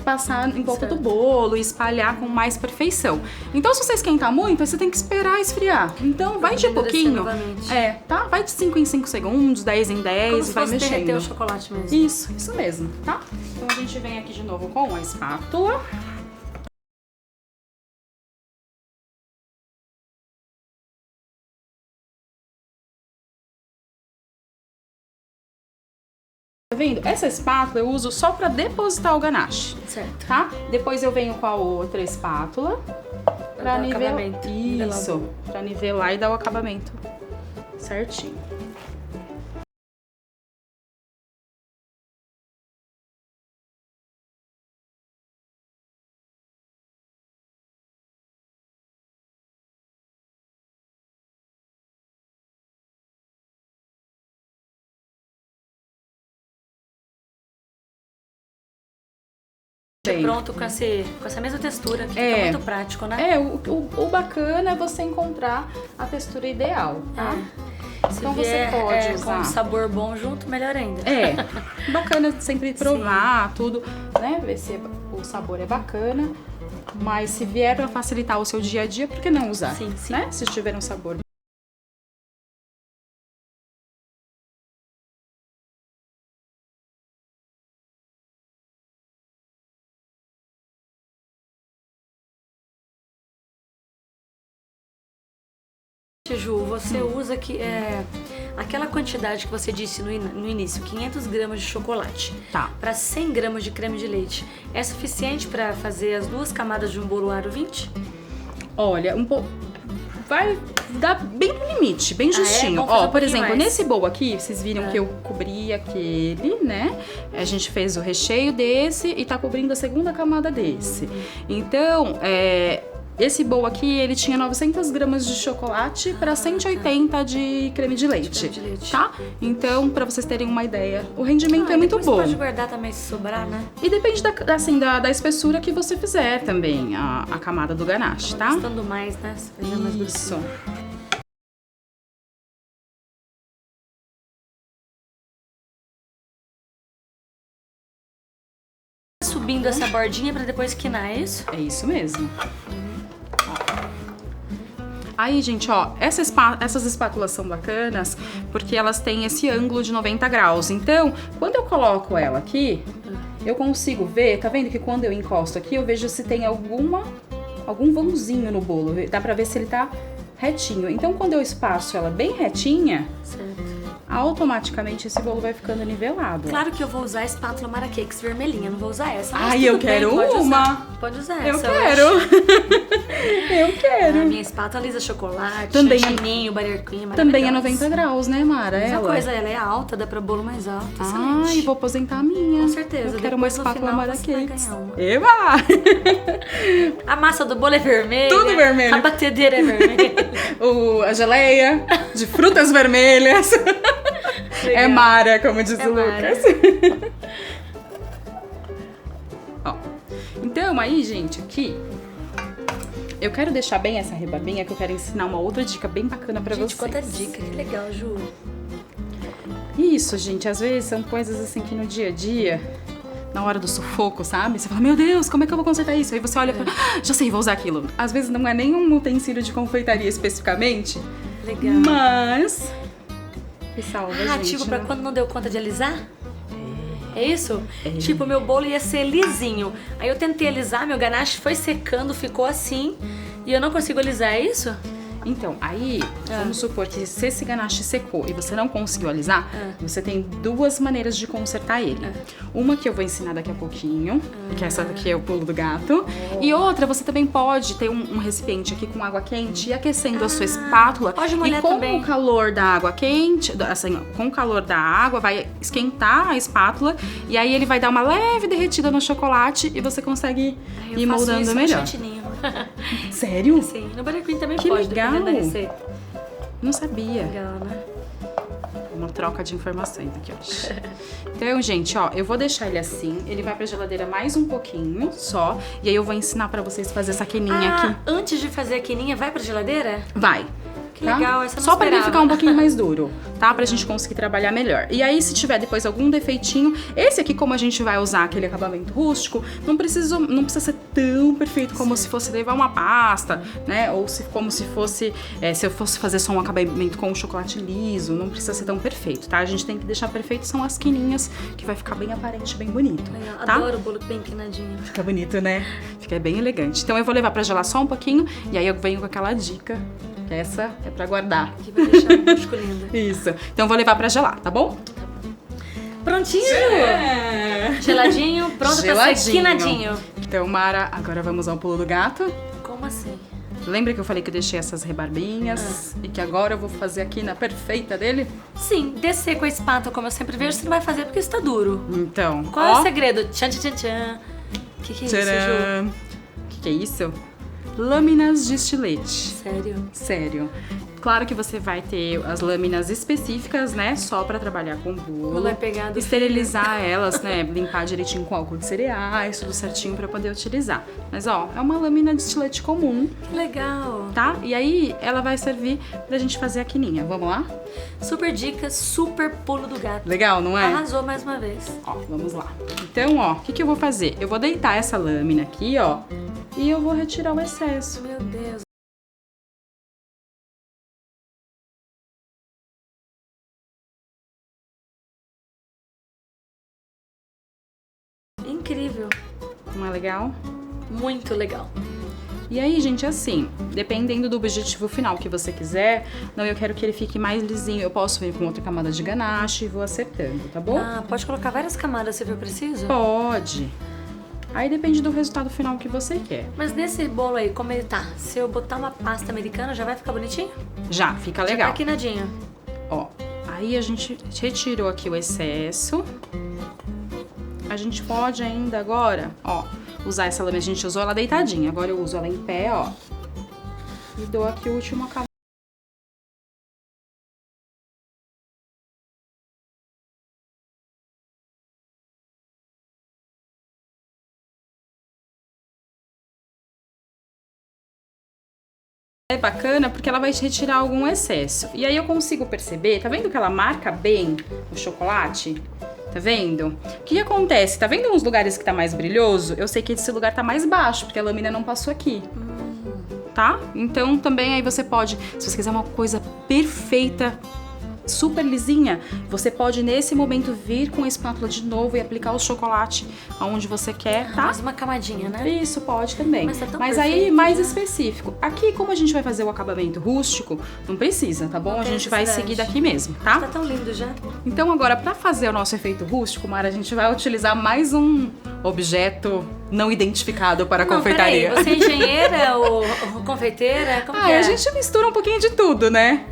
passar em volta Certo. do bolo e espalhar com mais perfeição. Então, se você esquentar muito, aí você tem que esperar esfriar. Então, vai de endurecer pouquinho. novamente. Tá? Vai de 5 em 5 segundos, 10 em 10 Como e se vai fosse derreter mexendo. o chocolate mesmo. Isso mesmo, tá? Então a gente vem aqui de novo com a espátula. Tá vendo? Essa espátula eu uso só pra depositar o ganache, Certo. tá? Depois eu venho com a outra espátula pra dar o nivelar. acabamento, nivelar o Isso, pra nivelar e dar o acabamento certinho. Deixa pronto com essa mesma textura, que fica muito prático, né? O bacana é você encontrar a textura ideal, tá? Se Então vier, você pode com usar. um sabor bom junto, melhor ainda. Bacana sempre provar tudo, né? Ver se o sabor é bacana. Mas se vier pra facilitar o seu dia a dia, por que não usar? Sim, sim. Né? Se tiver um sabor. Ju, você usa aquela quantidade que você disse no início, 500 gramas de chocolate, Tá. para 100 gramas de creme de leite. É suficiente para fazer as 2 camadas de um bolo aro 20? Olha, um pouco. Vai dar bem no limite, bem justinho. Vamos fazer um Por pouquinho exemplo, mais. nesse bowl aqui, vocês viram que eu cobri aquele, né? A gente fez o recheio desse e tá cobrindo a segunda camada desse. Então, esse bowl aqui, ele tinha 900 gramas de chocolate para 180 de creme de leite, tá? Então, pra vocês terem uma ideia, o rendimento é muito depois bom. Você pode guardar também se sobrar, né? E depende da espessura que você fizer também, a camada do ganache, tá? Gostando mais, né? Se fizer mais Isso. subindo essa bordinha para depois quinar, é isso? É isso mesmo. Aí, gente, ó, essas espátulas são bacanas porque elas têm esse ângulo de 90 graus. Então, quando eu coloco ela aqui, eu consigo ver, tá vendo que quando eu encosto aqui, eu vejo se tem algum vãozinho no bolo. Dá pra ver se ele tá retinho. Então, quando eu espaço ela bem retinha, Certo. automaticamente esse bolo vai ficando nivelado. Claro que eu vou usar a espátula Mara Cakes vermelhinha, não vou usar essa. Mas Ai, tudo eu bem, quero pode uma. usar. Pode usar Eu essa. quero. Eu quero. A minha espátula lisa chocolate, Também é- chantininho, buttercream, Também é maravilhosa. 90 graus, né, Mara? Mesma Ela. coisa, ela é alta, dá pra bolo mais alto. Ai, excelente. vou aposentar a minha. Com certeza. Eu quero uma Depois, no espátula final, Mara você vai Cakes. ganhar uma. Eba! A massa do bolo é vermelha. Tudo vermelho. A batedeira é vermelha. A geleia de frutas vermelhas. É Mara, como diz É o Mara. Lucas. Ó. Então, aí, gente, aqui eu quero deixar bem essa rebabinha, que eu quero ensinar uma outra dica bem bacana pra Gente, vocês. quanta dica. Que legal, Ju. Isso, gente, às vezes são coisas assim que no dia a dia, na hora do sufoco, sabe? Você fala, meu Deus, como é que eu vou consertar isso? Aí você olha e fala, já sei, vou usar aquilo. Às vezes não é nenhum utensílio de confeitaria especificamente, Legal. mas que salva, gente. Tipo, pra né? quando não deu conta de alisar? É isso? Tipo, meu bolo ia ser lisinho. Aí eu tentei alisar, meu ganache foi secando, ficou assim. E eu não consigo alisar, é isso? Então, aí, vamos supor que se esse ganache secou e você não conseguiu alisar, você tem duas maneiras de consertar ele. Uma que eu vou ensinar daqui a pouquinho, que essa daqui é o pulo do gato. E outra, você também pode ter um recipiente aqui com água quente e aquecendo a sua espátula. Pode E molhar com também. o calor da água quente, assim, com o calor da água, vai esquentar a espátula. E aí ele vai dar uma leve derretida no chocolate e você consegue ir moldando melhor. Sério? Sim, no Butter Cream também Que pode, legal. dependendo da receita. Não sabia. Legal, né? Uma troca de informações aqui hoje. Então, gente, ó, eu vou deixar ele assim. Ele vai pra geladeira mais um pouquinho só. E aí eu vou ensinar pra vocês fazer essa quininha aqui. Antes de fazer a quininha, vai pra geladeira? Vai. Que legal, essa eu não Só pra ele esperava. ficar um pouquinho mais duro, tá? Pra gente conseguir trabalhar melhor. E aí, se tiver depois algum defeitinho, esse aqui, como a gente vai usar aquele acabamento rústico, não precisa ser tão perfeito como se fosse levar uma pasta, né? Ou como se fosse, se eu fosse fazer só um acabamento com chocolate liso, não precisa ser tão perfeito, tá? A gente tem que deixar perfeito, são as quininhas, que vai ficar bem aparente, bem bonito, Legal, tá? adoro o bolo bem quinadinho. Fica bonito, né? Fica bem elegante. Então eu vou levar pra gelar só um pouquinho, e aí eu venho com aquela dica. Essa é pra guardar. Que vai deixar o músculo lindo. Isso. Então eu vou levar pra gelar, tá bom? Prontinho, Ju? Geladinho, pronto pra ser quinadinho. Então, Mara, agora vamos ao pulo do gato. Como assim? Lembra que eu falei que eu deixei essas rebarbinhas e que agora eu vou fazer a quina perfeita dele? Sim, descer com a espátula, como eu sempre vejo, você não vai fazer porque está duro. Então, Qual é o segredo? Tchan, tchan, tchan, tchan. Que é isso, Ju? Tcharam! Que é isso? Lâminas de estilete. Sério? Sério. Claro que você vai ter as lâminas específicas, né? Só pra trabalhar com o bolo. Não vai pegar do esterilizar elas, né? Limpar direitinho com álcool de cereais, tudo certinho pra poder utilizar. Mas, ó, é uma lâmina de estilete comum, Que legal. tá? E aí, ela vai servir pra gente fazer a quininha. Vamos lá? Super dica, super pulo do gato. Legal, não é? Arrasou mais uma vez. Ó, vamos lá. Então, ó, o que eu vou fazer? Eu vou deitar essa lâmina aqui, ó, e eu vou retirar o excesso. Meu Deus. Incrível. Não é legal? Muito legal. E aí, gente, assim, dependendo do objetivo final que você quiser, não, eu quero que ele fique mais lisinho, eu posso vir com outra camada de ganache e vou acertando, tá bom? Ah, pode colocar várias camadas se for preciso? Pode. Aí depende do resultado final que você quer. Mas nesse bolo aí, como ele tá? Se eu botar uma pasta americana, já vai ficar bonitinho? Já, fica Já legal. tá quinadinho. Ó, aí a gente retirou aqui o excesso. A gente pode ainda agora, ó, usar essa lâmina. A gente usou ela deitadinha, agora eu uso ela em pé, ó. E dou aqui o último acabamento. É bacana porque ela vai retirar algum excesso. E aí eu consigo perceber, tá vendo que ela marca bem o chocolate? Tá vendo? O que acontece? Tá vendo uns lugares que tá mais brilhoso? Eu sei que esse lugar tá mais baixo, porque a lâmina não passou aqui. Tá? Então também aí você pode, se você quiser uma coisa perfeita, super lisinha, você pode nesse momento vir com a espátula de novo e aplicar o chocolate aonde você quer, tá? Mais uma camadinha, né? Isso, pode também. Mas tá tão Mas aí, perfeito, mais né? específico. Aqui, como a gente vai fazer o acabamento rústico, não precisa, tá bom? Não A tem gente vai necessidade. seguir daqui mesmo, tá? Tá tão lindo já. Então agora, pra fazer o nosso efeito rústico, Mara, a gente vai utilizar mais um objeto não identificado para a Não, confeitaria. peraí, você é engenheira ou confeiteira? Como que é? A gente mistura um pouquinho de tudo, né?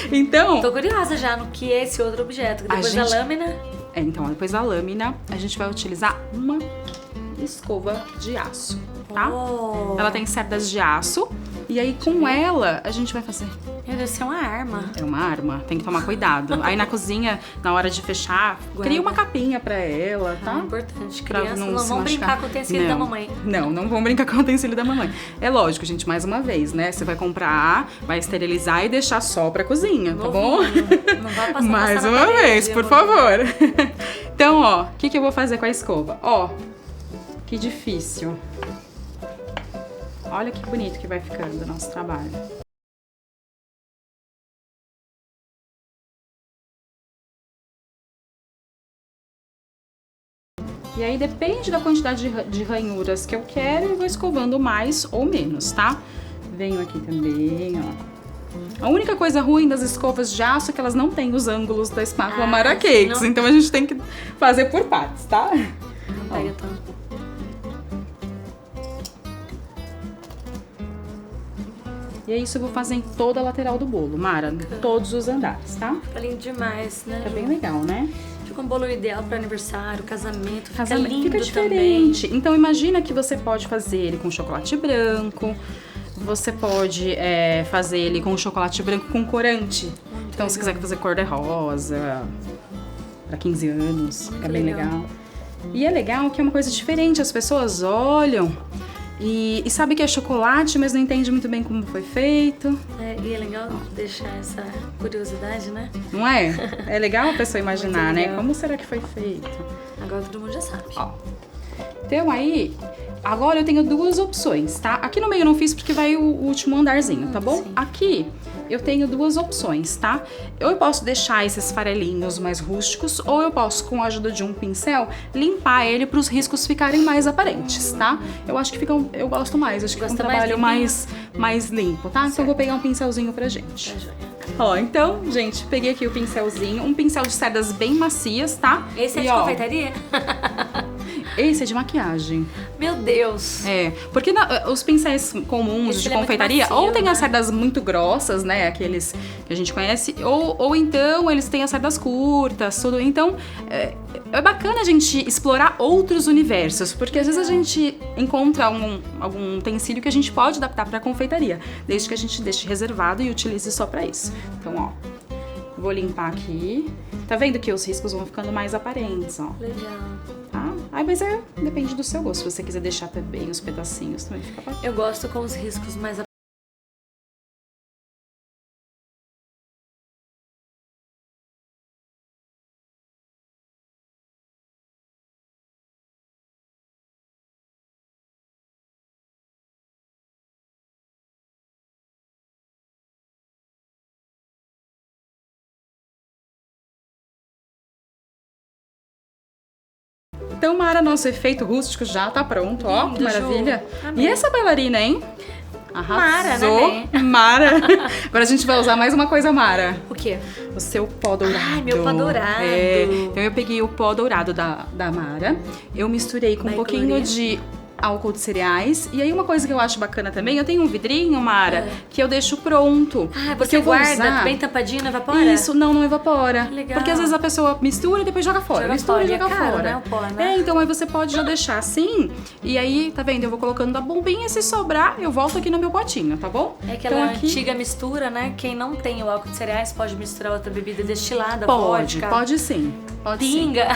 Então, Tô curiosa já no que é esse outro objeto. Depois da gente- lâmina. então, depois da lâmina, a gente vai utilizar uma escova de aço, tá? Oh. Ela tem cerdas de aço e aí com ela a gente vai fazer. Meu Deus, isso é uma arma. É uma arma, tem que tomar cuidado. Aí na cozinha, na hora de fechar, cria uma capinha pra ela, tá? É importante. Pra Crianças não se vão machucar. brincar com o utensílio da mamãe. Não vão brincar com o utensílio da mamãe. É lógico, gente, mais uma vez, né? Você vai comprar, vai esterilizar e deixar só pra cozinha, tá bom? Não vai passar Mais na uma parede, vez, por amor. favor. Então, ó, o que eu vou fazer com a escova? Ó, que difícil. Olha que bonito que vai ficando o nosso trabalho. E aí depende da quantidade de ranhuras que eu quero, eu vou escovando mais ou menos, tá? Venho aqui também, ó. A única coisa ruim das escovas de aço é que elas não têm os ângulos da espátula Mara Cakes, não. então a gente tem que fazer por partes, tá? Não pega tanto. E é isso, eu vou fazer em toda a lateral do bolo, Mara, em todos os andares, tá? Fica lindo demais, né, Fica Ju? bem legal, né? Fica um bolo ideal para aniversário, casamento. Fica lindo fica diferente. Então imagina que você pode fazer ele com chocolate branco, você pode fazer ele com chocolate branco com corante. Então se quiser fazer cor de rosa, para 15 anos, fica bem legal. E é legal que é uma coisa diferente, as pessoas olham e sabe que é chocolate, mas não entende muito bem como foi feito. E é legal deixar essa curiosidade, né? Não é? É legal a pessoa imaginar, né? legal. Como será que foi feito? Agora todo mundo já sabe. Ó. Então aí, agora eu tenho duas opções, tá? Aqui no meio eu não fiz porque vai o último andarzinho, tá bom? Sim. Aqui eu tenho duas opções, tá? Ou eu posso deixar esses farelinhos mais rústicos, ou eu posso, com a ajuda de um pincel, limpar ele para os riscos ficarem mais aparentes, tá? Eu acho que ficam, eu gosto mais, acho que fica um Gosta mais trabalho limpinho? mais limpo, tá? Então eu vou pegar um pincelzinho pra gente. Tá, joia. Ó, então, gente, peguei aqui o pincelzinho, um pincel de cerdas bem macias, tá? Esse é E, de ó, confeitaria? esse é de maquiagem. Meu Deus! É, porque os pincéis comuns Esse de ele é muito confeitaria, macio, ou tem as né? cerdas muito grossas, né, aqueles que a gente conhece, ou então eles têm as cerdas curtas, tudo. Então, é bacana a gente explorar outros universos, porque às vezes a gente encontra algum utensílio que a gente pode adaptar pra confeitaria, desde que a gente deixe reservado e utilize só pra isso. Então, ó, vou limpar aqui. Tá vendo que os riscos vão ficando mais aparentes, ó. Legal. Tá? Mas depende do seu gosto. Se você quiser deixar também os pedacinhos, também fica bacana. Eu gosto com os riscos mais Então, Mara, nosso efeito rústico já tá pronto, ó, Lindo, que maravilha. Ju. Amei. E essa bailarina, hein? Mara, Arrasou. né? Mara. Agora a gente vai usar mais uma coisa, Mara. O quê? O seu pó dourado. Ai, meu pó dourado. Então eu peguei o pó dourado da Mara, eu misturei com um Vai pouquinho colorir. de álcool de cereais. E aí uma coisa que eu acho bacana também, eu tenho um vidrinho, Mara, que eu deixo pronto. Ah, porque você eu vou guarda usar... bem tampadinho, não evapora? Isso, não evapora. Legal. Porque às vezes a pessoa mistura e depois joga fora. Joga Mistura fora, e e é joga caro, fora. né, o pó, né? Então aí você pode já deixar assim. E aí, tá vendo? Eu vou colocando da bombinha. Se sobrar, eu volto aqui no meu potinho, tá bom? É aquela então, aqui... antiga mistura, né? Quem não tem o álcool de cereais pode misturar outra bebida destilada, Pode, vodka, pode sim. Pode sim. pinga.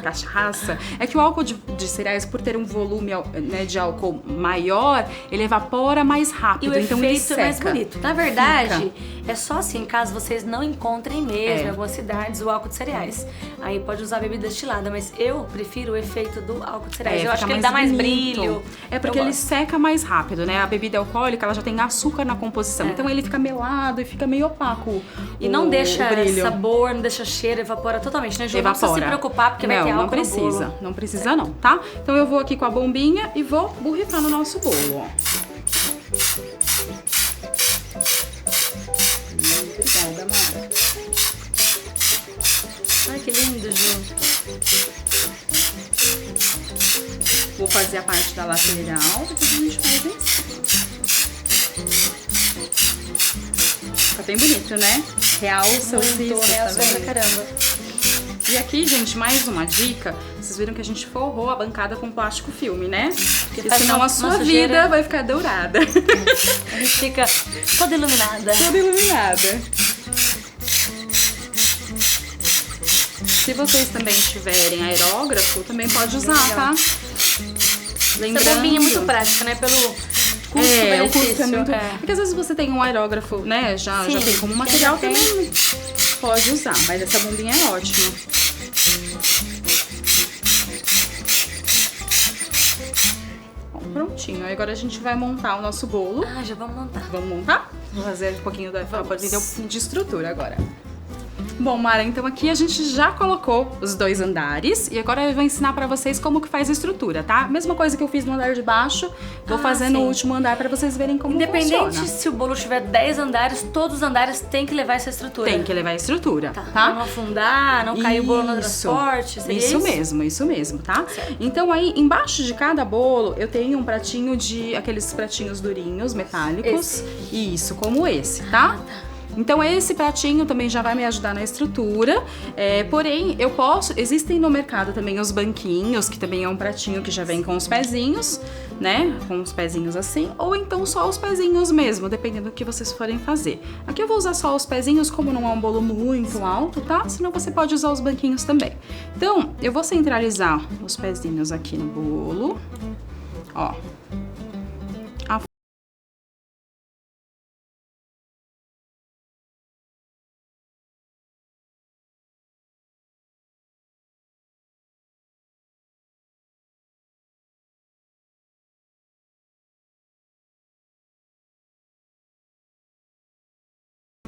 Cachaça. É que o álcool de cereais, por ter um volume, né, de álcool maior, ele evapora mais E rápido, o então ele efeito seca. é mais bonito. Na verdade, é só assim, caso vocês não encontrem mesmo em algumas cidades o álcool de cereais. Aí pode usar bebida destilada, mas eu prefiro o efeito do álcool de cereais. Eu acho fica que ele dá mais bonito. brilho. É porque Eu ele gosto. seca mais rápido, né? A bebida alcoólica, ela já tem açúcar na composição. Então ele fica melado e fica meio opaco. E não deixa o brilho. sabor, não deixa cheiro, evapora totalmente, né, Ju? Não precisa se Evapora. preocupar, porque vai ter álcool não precisa, no bolo. não precisa não, tá? Então eu vou aqui com a bombinha e vou borrifar no nosso bolo, ó. Obrigada, Mara. Ai, que lindo, Ju. Vou fazer a parte da lateral, depois a gente faz em cima. Fica bem bonito, né? Realça os riscos, tá realça pra vendo? caramba. E aqui, gente, mais uma dica. Vocês viram que a gente forrou a bancada com plástico filme, né? Porque faz senão uma a sua sujeira. vida vai ficar dourada. A gente fica toda iluminada. Toda iluminada. Se vocês também tiverem aerógrafo, também pode usar, Legal. tá? Essa bombinha é muito prática, né? Pelo o custo-benefício. custo é muito... É. Porque às vezes você tem um aerógrafo, né? Já Sim, tem como quem material, já tem. também pode usar. Mas essa bombinha é ótima. Bom, prontinho. Aí agora a gente vai montar o nosso bolo. Ah, já vamos montar. Vamos montar? Vou fazer um pouquinho da de estrutura agora. Bom, Mara, então aqui a gente já colocou os 2 andares e agora eu vou ensinar pra vocês como que faz a estrutura, tá? Mesma coisa que eu fiz no andar de baixo, vou fazer no último andar pra vocês verem como Independente funciona. se o bolo tiver 10 andares, todos os andares têm que levar essa estrutura. Tem que levar a estrutura, tá? Pra não afundar, não cair o bolo no transporte. Isso mesmo, tá? Certo. Então aí, embaixo de cada bolo, eu tenho um pratinho de aqueles pratinhos durinhos, metálicos. Isso, como esse, tá? Então esse pratinho também já vai me ajudar na estrutura, porém existem no mercado também os banquinhos, que também é um pratinho que já vem com os pezinhos, né, com os pezinhos assim, ou então só os pezinhos mesmo, dependendo do que vocês forem fazer. Aqui eu vou usar só os pezinhos, como não é um bolo muito alto, tá? Senão você pode usar os banquinhos também. Então, eu vou centralizar os pezinhos aqui no bolo, ó.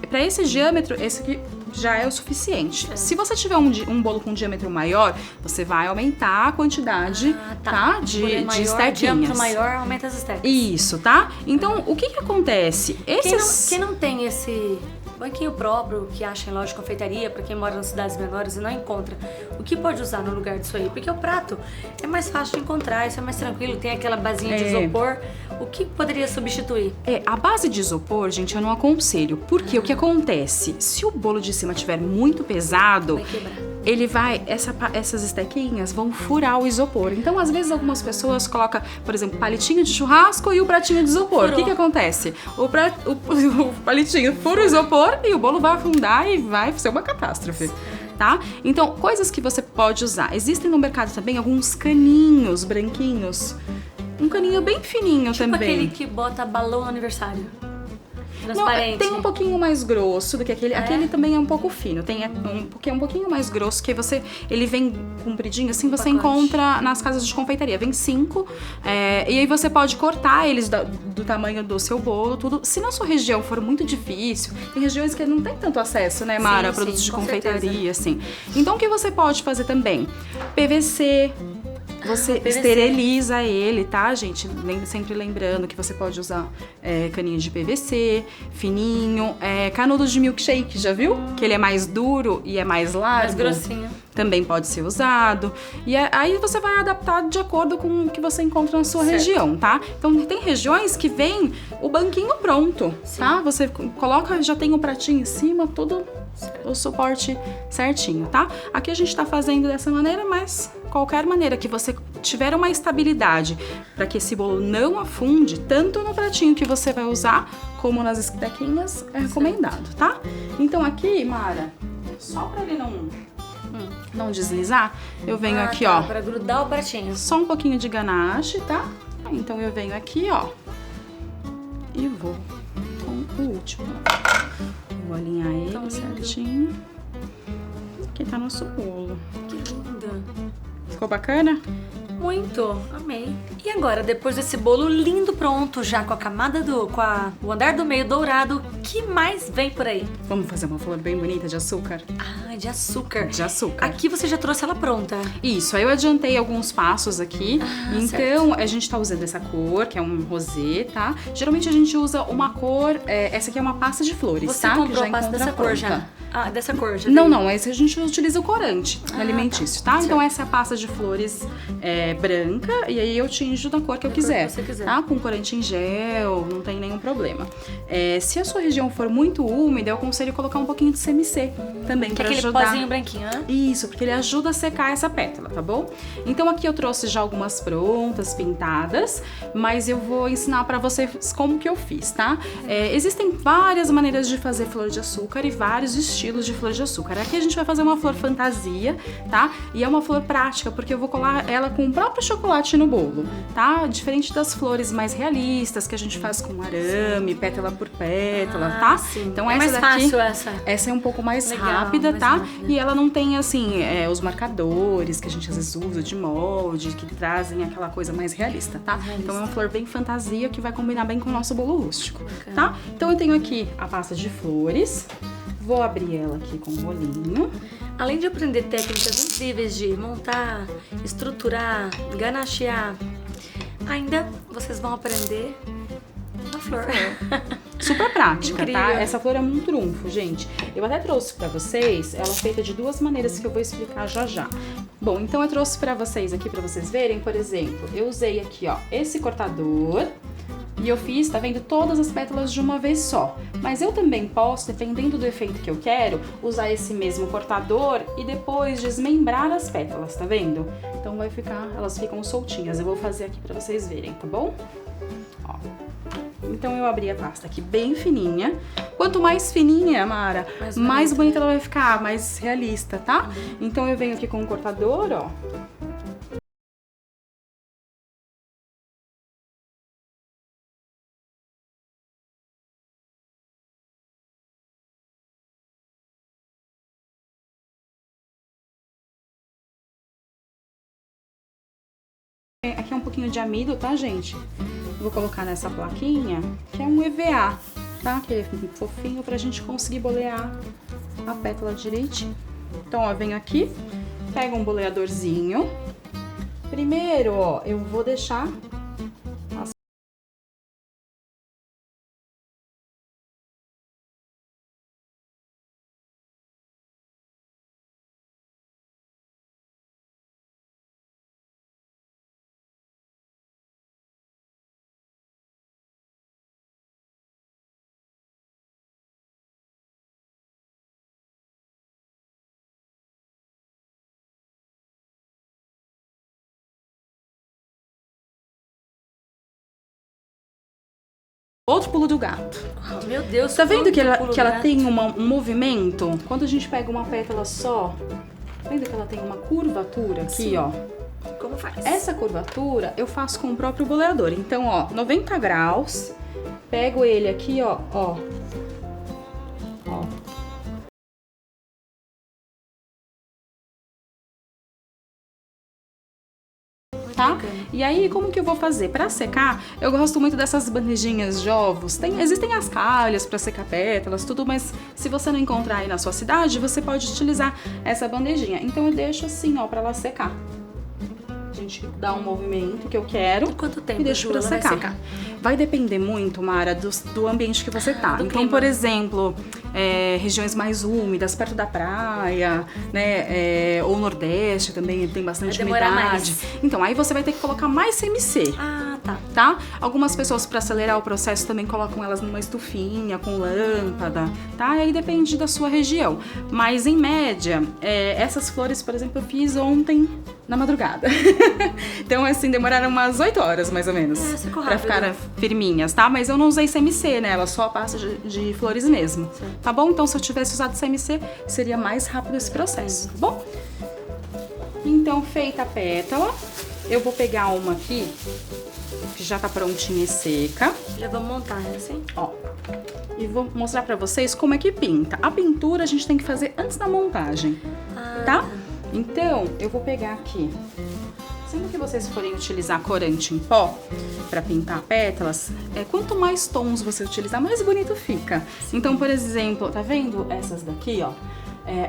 Para esse diâmetro, esse aqui já é o suficiente. Se você tiver um bolo com diâmetro maior, você vai aumentar a quantidade, tá? De estequinhas. Diâmetro maior, aumenta as estecas. Isso, tá? Então, o que acontece? Quem não tem esse banquinho próprio que acha em loja de confeitaria, pra quem mora nas cidades menores e não encontra, o que pode usar no lugar disso aí? Porque o prato é mais fácil de encontrar, isso é mais tranquilo, tem aquela basinha de isopor. O que poderia substituir? A base de isopor, gente, eu não aconselho. Porque o que acontece? Se o bolo de cima estiver muito pesado, Vai quebrar. Ele essas estequinhas vão furar o isopor. Então, às vezes, algumas pessoas colocam, por exemplo, palitinho de churrasco e o pratinho de isopor. O que acontece? O palitinho fura o isopor e o bolo vai afundar e vai ser uma catástrofe. Tá? Então, coisas que você pode usar. Existem no mercado também alguns caninhos branquinhos. Um caninho bem fininho também. Tipo aquele que bota balão no aniversário. Não, tem um pouquinho mais grosso do que aquele. Aquele também é um pouco fino. Tem um pouquinho mais grosso, que ele vem compridinho, assim, você encontra nas casas de confeitaria. Vem 5. E aí você pode cortar eles do tamanho do seu bolo, tudo. Se na sua região for muito difícil, tem regiões que não tem tanto acesso, né, Mara? A produtos de confeitaria, assim. Então o que você pode fazer também? PVC. Você esteriliza ele, tá, gente? Sempre lembrando que você pode usar caninho de PVC, fininho, canudo de milkshake, já viu? Que ele é mais duro e é mais largo. Mais grossinho. Também pode ser usado. E aí você vai adaptar de acordo com o que você encontra na sua região, tá? Então tem regiões que vem o banquinho pronto, tá? Você coloca, já tem o pratinho em cima, tudo o suporte certinho, tá? Aqui a gente tá fazendo dessa maneira, mas qualquer maneira que você tiver uma estabilidade para que esse bolo não afunde, tanto no pratinho que você vai usar, como nas estequinhas, é recomendado, tá? Então aqui, Mara, só para ele não deslizar, eu venho aqui, ó. Para grudar o pratinho. Só um pouquinho de ganache, tá? Então eu venho aqui, ó, e vou com o último. Vou alinhar ele certinho. Aqui tá nosso bolo. Que linda. Ficou bacana? Muito, amei. E agora, depois desse bolo lindo pronto, já com a camada o andar do meio dourado, o que mais vem por aí? Vamos fazer uma flor bem bonita de açúcar? Ah, de açúcar. De açúcar. Aqui você já trouxe ela pronta. Isso, aí eu adiantei alguns passos aqui. Então, a gente tá usando essa cor, que é um rosé, tá? Geralmente a gente usa uma cor, essa aqui é uma pasta de flores, você tá? Você comprou a pasta dessa cor já? Ah, dessa cor já? Não, esse a gente utiliza o corante alimentício, tá? Então essa é a pasta de flores branca, e aí eu tinjo da cor que eu quiser, tá? Com corante em gel, não tem nenhum problema. Se a sua região for muito úmida, eu aconselho colocar um pouquinho de CMC também, pra ajudar. Aquele pozinho branquinho, né? Isso, porque ele ajuda a secar essa pétala, tá bom? Então aqui eu trouxe já algumas prontas, pintadas, mas eu vou ensinar pra vocês como que eu fiz, tá? Existem várias maneiras de fazer flor de açúcar e vários estilos de flor de açúcar. Aqui a gente vai fazer uma flor fantasia, tá? E é uma flor prática, porque eu vou colar ela com o próprio chocolate no bolo, tá? Diferente das flores mais realistas, que a gente faz com arame, pétala por pétala, tá? Sim. Então é essa mais daqui, fácil essa. Essa é um pouco mais Legal, rápida, mais tá? rápida. E ela não tem, assim, os marcadores que a gente às vezes usa de molde, que trazem aquela coisa mais realista, tá? Então é uma flor bem fantasia que vai combinar bem com o nosso bolo rústico, tá? Então eu tenho aqui a pasta de flores. Vou abrir ela aqui com o rolinho. Além de aprender técnicas incríveis de montar, estruturar, ganachear, ainda vocês vão aprender a flor. Super prática, Incrível. tá? Essa flor é um trunfo, gente. Eu até trouxe pra vocês, ela é feita de duas maneiras que eu vou explicar já já. Bom, então eu trouxe pra vocês aqui, pra vocês verem, por exemplo, eu usei aqui, ó, esse cortador e eu fiz, tá vendo, todas as pétalas de uma vez só. Mas eu também posso, dependendo do efeito que eu quero, usar esse mesmo cortador e depois desmembrar as pétalas, tá vendo? Então vai ficar, elas ficam soltinhas. Eu vou fazer aqui pra vocês verem, tá bom? Ó. Então eu abri a pasta aqui bem fininha. Quanto mais fininha, Mara, mais bonita ela vai ficar, mais realista, tá? Então eu venho aqui com o cortador, ó. Aqui é um pouquinho de amido, tá, gente? Vou colocar nessa plaquinha, que é um EVA, tá? Que é fofinho pra gente conseguir bolear a pétala direitinho. Então, ó, venho aqui, pego um boleadorzinho. Primeiro, ó, eu vou deixar as... Outro pulo do gato. Meu Deus, Tá vendo que quanto ela gato. tem um movimento? Quando a gente pega uma pétala só, tá vendo que ela tem uma curvatura aqui, Sim. ó? Como faz? Essa curvatura eu faço com o próprio boleador. Então, ó, 90 graus, pego ele aqui, ó. Tá? E aí, como que eu vou fazer? Pra secar, eu gosto muito dessas bandejinhas de ovos. Existem as calhas pra secar pétalas, tudo, mas se você não encontrar aí na sua cidade, você pode utilizar essa bandejinha. Então eu deixo assim, ó, pra ela secar. A gente dá um movimento que eu quero. E quanto tempo, E deixo pra Ju, ela vai secar. secar? Vai depender muito, Mara, do ambiente que você tá. do Então, clima. por exemplo, regiões mais úmidas, perto da praia, né? Ou Nordeste também tem bastante Vai demorar umidade. mais. Então, aí você vai ter que colocar mais CMC. Ah, tá. Tá? Algumas pessoas, para acelerar o processo, também colocam elas numa estufinha com lâmpada, tá? E aí depende da sua região. Mas, em média, essas flores, por exemplo, eu fiz ontem na madrugada. Então, assim, demoraram umas 8 horas, mais ou menos, secou pra rápido. ficar firminhas, tá? Mas eu não usei CMC, né? Ela só a pasta de flores mesmo, tá bom? Então, se eu tivesse usado CMC, seria mais rápido esse processo, tá bom? Então, feita a pétala, eu vou pegar uma aqui, que já tá prontinha e seca. Já vamos montar, né, assim? Ó, e vou mostrar pra vocês como é que pinta. A pintura a gente tem que fazer antes da montagem, tá? Então, eu vou pegar aqui. Sempre que vocês forem utilizar corante em pó pra pintar pétalas, quanto mais tons você utilizar, mais bonito fica. Então, por exemplo, tá vendo essas daqui, ó?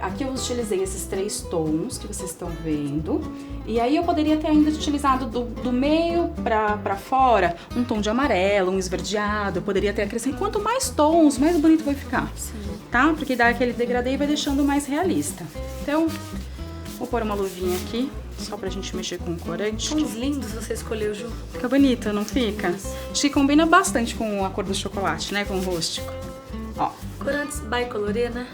Aqui eu utilizei esses 3 tons que vocês estão vendo. E aí eu poderia ter ainda utilizado do meio pra fora um tom de amarelo, um esverdeado. Eu poderia ter acrescentado. Quanto mais tons, mais bonito vai ficar. Sim. Tá? Porque dá aquele degradê e vai deixando mais realista. Então, vou pôr uma luvinha aqui, só pra gente mexer com o corante. Tons lindos você escolheu, Ju. Fica bonito, não fica? Acho que combina bastante com a cor do chocolate, né? Com o rústico. Ó. Corantes by Colorir, né?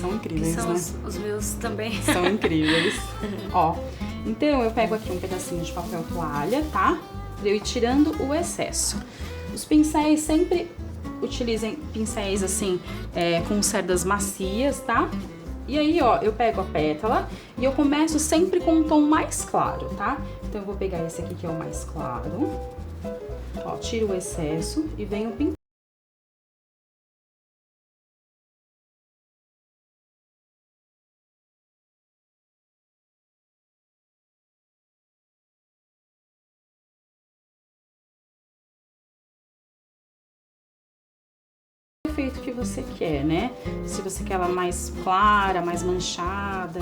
São Que incríveis, são né? os meus também. São incríveis. Ó, então eu pego aqui um pedacinho de papel toalha, tá? Pra eu ir tirando o excesso. Os pincéis, sempre utilizem pincéis assim, com cerdas macias, tá? E aí, ó, eu pego a pétala e eu começo sempre com um tom mais claro, tá? Então eu vou pegar esse aqui que é o mais claro. Ó, tiro o excesso e venho pintando. efeito que você quer, né? Se você quer ela mais clara, mais manchada.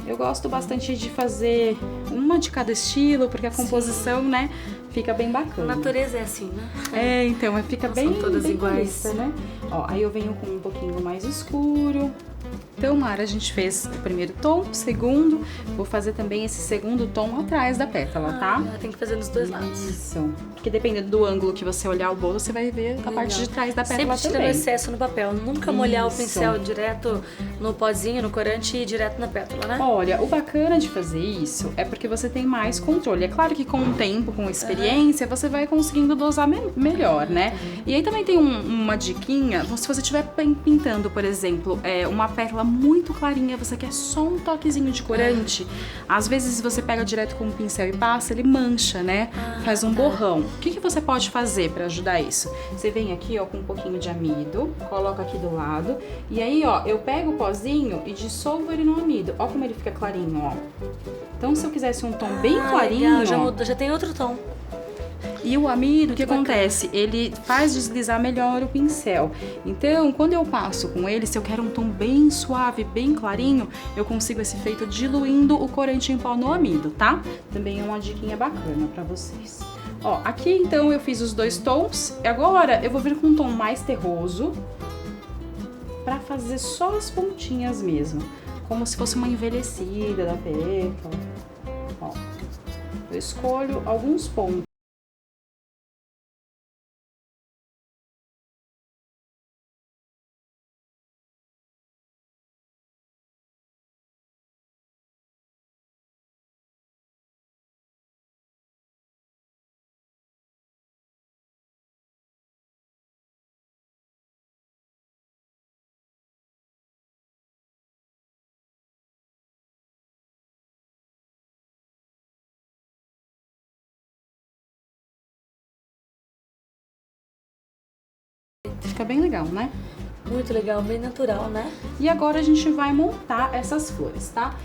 Eu gosto bastante de fazer uma de cada estilo, porque a composição, né, fica bem bacana. A natureza é assim, né? Então, fica Não bem, são todas bem iguais. bonita, né? Ó, aí eu venho com um pouquinho mais escuro. Então, Mara, a gente fez o primeiro tom, o segundo. Vou fazer também esse segundo tom atrás da pétala, tá? Tem que fazer dos dois lados. Isso. Porque dependendo do ângulo que você olhar o bolo, você vai ver a parte de trás da pétala Sempre também. tirando excesso no papel. Nunca molhar o Isso. pincel direto no pozinho, no corante e direto na pétala, né? Olha, o bacana de fazer isso é porque você tem mais controle. É claro que com o tempo, com a experiência, você vai conseguindo dosar melhor, né? E aí também tem uma diquinha, se você estiver pintando, por exemplo, uma pétala muito clarinha, você quer só um toquezinho de corante, às vezes você pega direto com o pincel e passa, ele mancha, né? Faz um borrão. O que você pode fazer para ajudar isso? Você vem aqui, ó, com um pouquinho de amido, coloca aqui do lado, e aí, ó, eu pego o pozinho e dissolvo ele no amido. Ó como ele fica clarinho, ó. Então, se eu quisesse um tom bem clarinho... Legal, já tem outro tom. E o amido, o que acontece? Ele faz deslizar melhor o pincel. Então, quando eu passo com ele, se eu quero um tom bem suave, bem clarinho, eu consigo esse efeito diluindo o corante em pó no amido, tá? Também é uma diquinha bacana pra vocês. Ó, aqui então eu fiz os dois tons. Agora eu vou vir com um tom mais terroso pra fazer só as pontinhas mesmo. Como se fosse uma envelhecida da pétala. Ó, eu escolho alguns pontos. Fica bem legal, né? Muito legal, bem natural, né? E agora a gente vai montar essas flores, tá?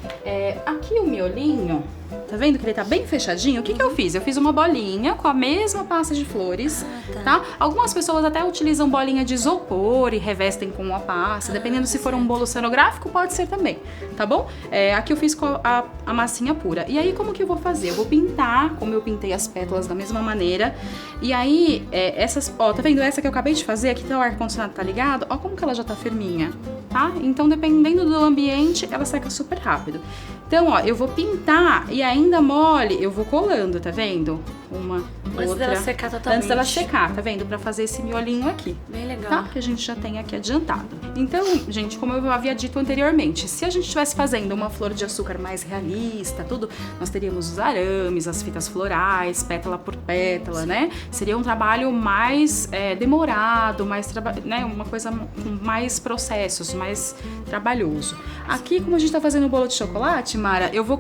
Aqui o miolinho, tá vendo que ele tá bem fechadinho? O que eu fiz? Eu fiz uma bolinha com a mesma pasta de flores, tá? Algumas pessoas até utilizam bolinha de isopor e revestem com a pasta, dependendo se for um bolo cenográfico, pode ser também, tá bom? Aqui eu fiz com a massinha pura. E aí, como que eu vou fazer? Eu vou pintar, como eu pintei as pétalas da mesma maneira. E aí, essas, ó, tá vendo essa que eu acabei de fazer? Aqui tá o ar-condicionado, tá ligado? Ó como que ela já tá firminha, tá? Então, dependendo do ambiente, ela seca super rápido. Então, ó, eu vou pintar e ainda mole, eu vou colando, tá vendo? Uma, Antes outra. dela secar totalmente. Antes dela secar, tá vendo? Pra fazer esse miolinho aqui. Bem legal. Tá? Que a gente já tem aqui adiantado. Então, gente, como eu havia dito anteriormente, se a gente estivesse fazendo uma flor de açúcar mais realista, tudo, nós teríamos os arames, as fitas florais, pétala por pétala, né? Seria um trabalho mais demorado, mais né? Uma coisa com mais processos, mais trabalhoso. Aqui, como a gente tá fazendo o bolo de chocolate, Mara, eu vou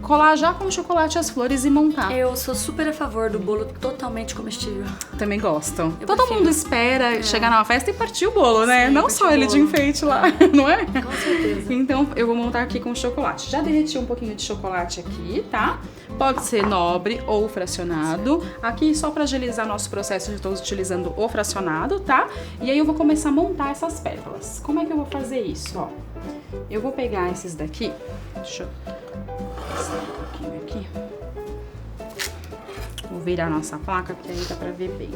colar já com o chocolate as flores e montar. Eu sou super a favor do bolo totalmente comestível. Também gosto. Eu Todo prefiro. mundo espera chegar numa festa e partir o bolo, né? Sim, Não partir só o ele de bolo. enfeite lá, não é? Com certeza. Então, eu vou montar aqui com chocolate. Já derreti um pouquinho de chocolate aqui, tá? Pode ser nobre ou fracionado. Aqui, só pra agilizar nosso processo, eu estou utilizando o fracionado, tá? E aí, eu vou começar a montar essas pétalas. Como é que eu vou fazer isso, ó? Eu vou pegar esses daqui. Deixa eu passar um pouquinho aqui. Vou virar a nossa placa, porque aí dá pra ver bem.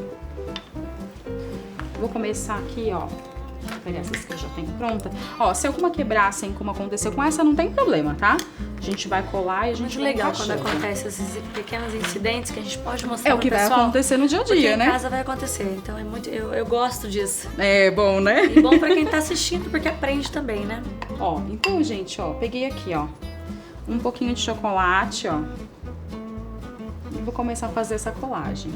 Vou começar aqui, ó. Vou pegar essas que eu já tenho pronta. Ó, se alguma quebrar assim como aconteceu com essa, não tem problema, tá? A gente vai colar e a gente Muito vai legal quando encaixando. acontece esses pequenos incidentes que a gente pode mostrar É o que pro vai pessoal, acontecer no dia a porque dia, em né? casa vai acontecer. Então é muito, eu gosto disso. É bom, né? E bom pra quem tá assistindo, porque aprende também, né? Ó, então, gente, ó, peguei aqui, ó, um pouquinho de chocolate, ó. E vou começar a fazer essa colagem.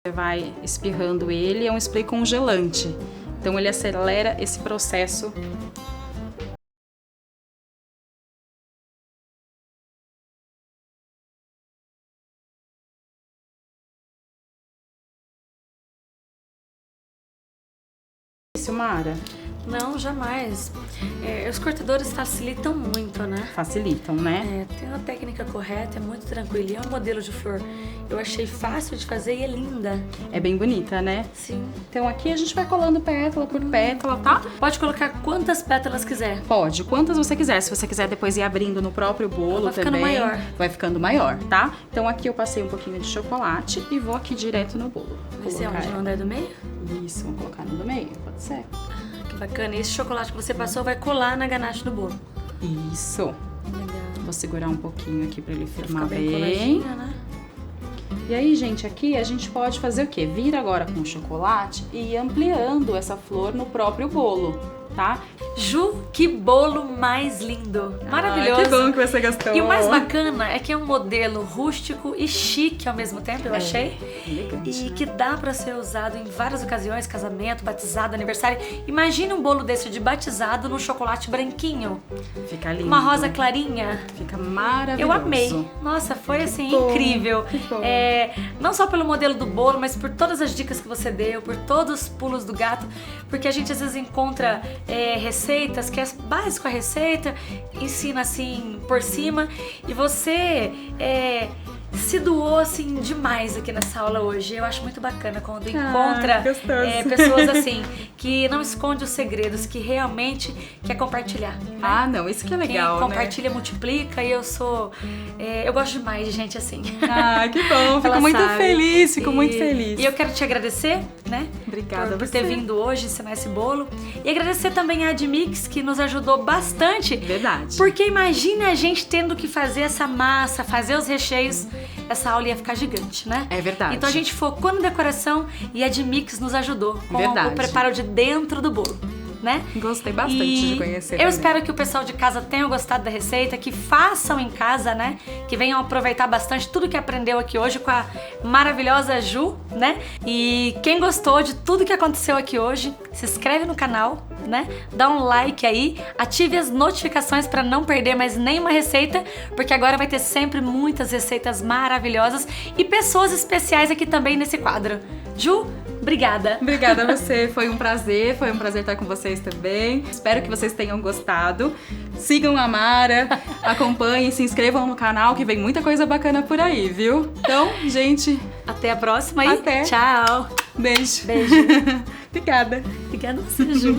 Você vai espirrando ele, é um spray congelante. Então ele acelera esse processo. Mara? Não, jamais. Os cortadores facilitam muito, né? Facilitam, né? Tem uma técnica correta, é muito tranquilo. E é um modelo de flor. Eu achei fácil de fazer e é linda. É bem bonita, né? Sim. Então aqui a gente vai colando pétala por pétala, tá? Pode colocar quantas pétalas quiser. Pode, quantas você quiser. Se você quiser depois ir abrindo no próprio bolo vai ficando também. maior. Vai ficando maior, tá? Então aqui eu passei um pouquinho de chocolate e vou aqui direto no bolo. Vai ser onde? No andar do meio? Isso, vamos colocar no do meio, pode ser. Que bacana. E esse chocolate que você passou vai colar na ganache do bolo. Isso. Legal. Vou segurar um pouquinho aqui pra ele firmar Fica bem coladinha, né? E aí, gente, aqui a gente pode fazer o quê? Vir agora com o chocolate e ir ampliando essa flor no próprio bolo, tá? Ju, que bolo mais lindo! Maravilhoso! Que bom que você gostou! E o mais bacana é que é um modelo rústico e chique ao mesmo tempo, eu achei. Elegante, E né? que dá pra ser usado em várias ocasiões, casamento, batizado, aniversário. Imagine um bolo desse de batizado no chocolate branquinho. Fica lindo. Uma rosa clarinha. Fica maravilhoso. Eu amei. Nossa, foi assim, bom, incrível. que bom. Não só pelo modelo do bolo, mas por todas as dicas que você deu, por todos os pulos do gato. Porque a gente às vezes encontra receitas que é básico a receita, ensina assim por cima. E você se doou assim demais aqui nessa aula hoje. Eu acho muito bacana quando encontra pessoas assim que não esconde os segredos, que realmente quer compartilhar, né? Ah, não, isso que é legal, Quem compartilha, multiplica, e eu gosto demais de gente assim. Ah, que bom, fico Ela muito sabe. feliz, fico muito feliz. E eu quero te agradecer, né? Obrigada por ter vindo hoje ensinar esse bolo. E agradecer também a Admix, que nos ajudou bastante. Verdade. Porque imagine a gente tendo que fazer essa massa, fazer os recheios. Essa aula ia ficar gigante, né? É verdade. Então a gente focou na decoração e a Admix nos ajudou com Verdade. o preparo de dentro do bolo, né? Gostei bastante de conhecer Eu também. espero que o pessoal de casa tenha gostado da receita, que façam em casa, né? Que venham aproveitar bastante tudo que aprendeu aqui hoje com a maravilhosa Ju, né? E quem gostou de tudo que aconteceu aqui hoje, se inscreve no canal, né? Dá um like aí, ative as notificações para não perder mais nenhuma receita, porque agora vai ter sempre muitas receitas maravilhosas e pessoas especiais aqui também nesse quadro. Ju, obrigada. Obrigada a você, foi um prazer estar com vocês também. Espero que vocês tenham gostado. Sigam a Mara, acompanhem, se inscrevam no canal que vem muita coisa bacana por aí, viu? Então, gente, Até a próxima e Até. tchau. beijo. Beijo. Obrigada. Obrigada a você, Ju.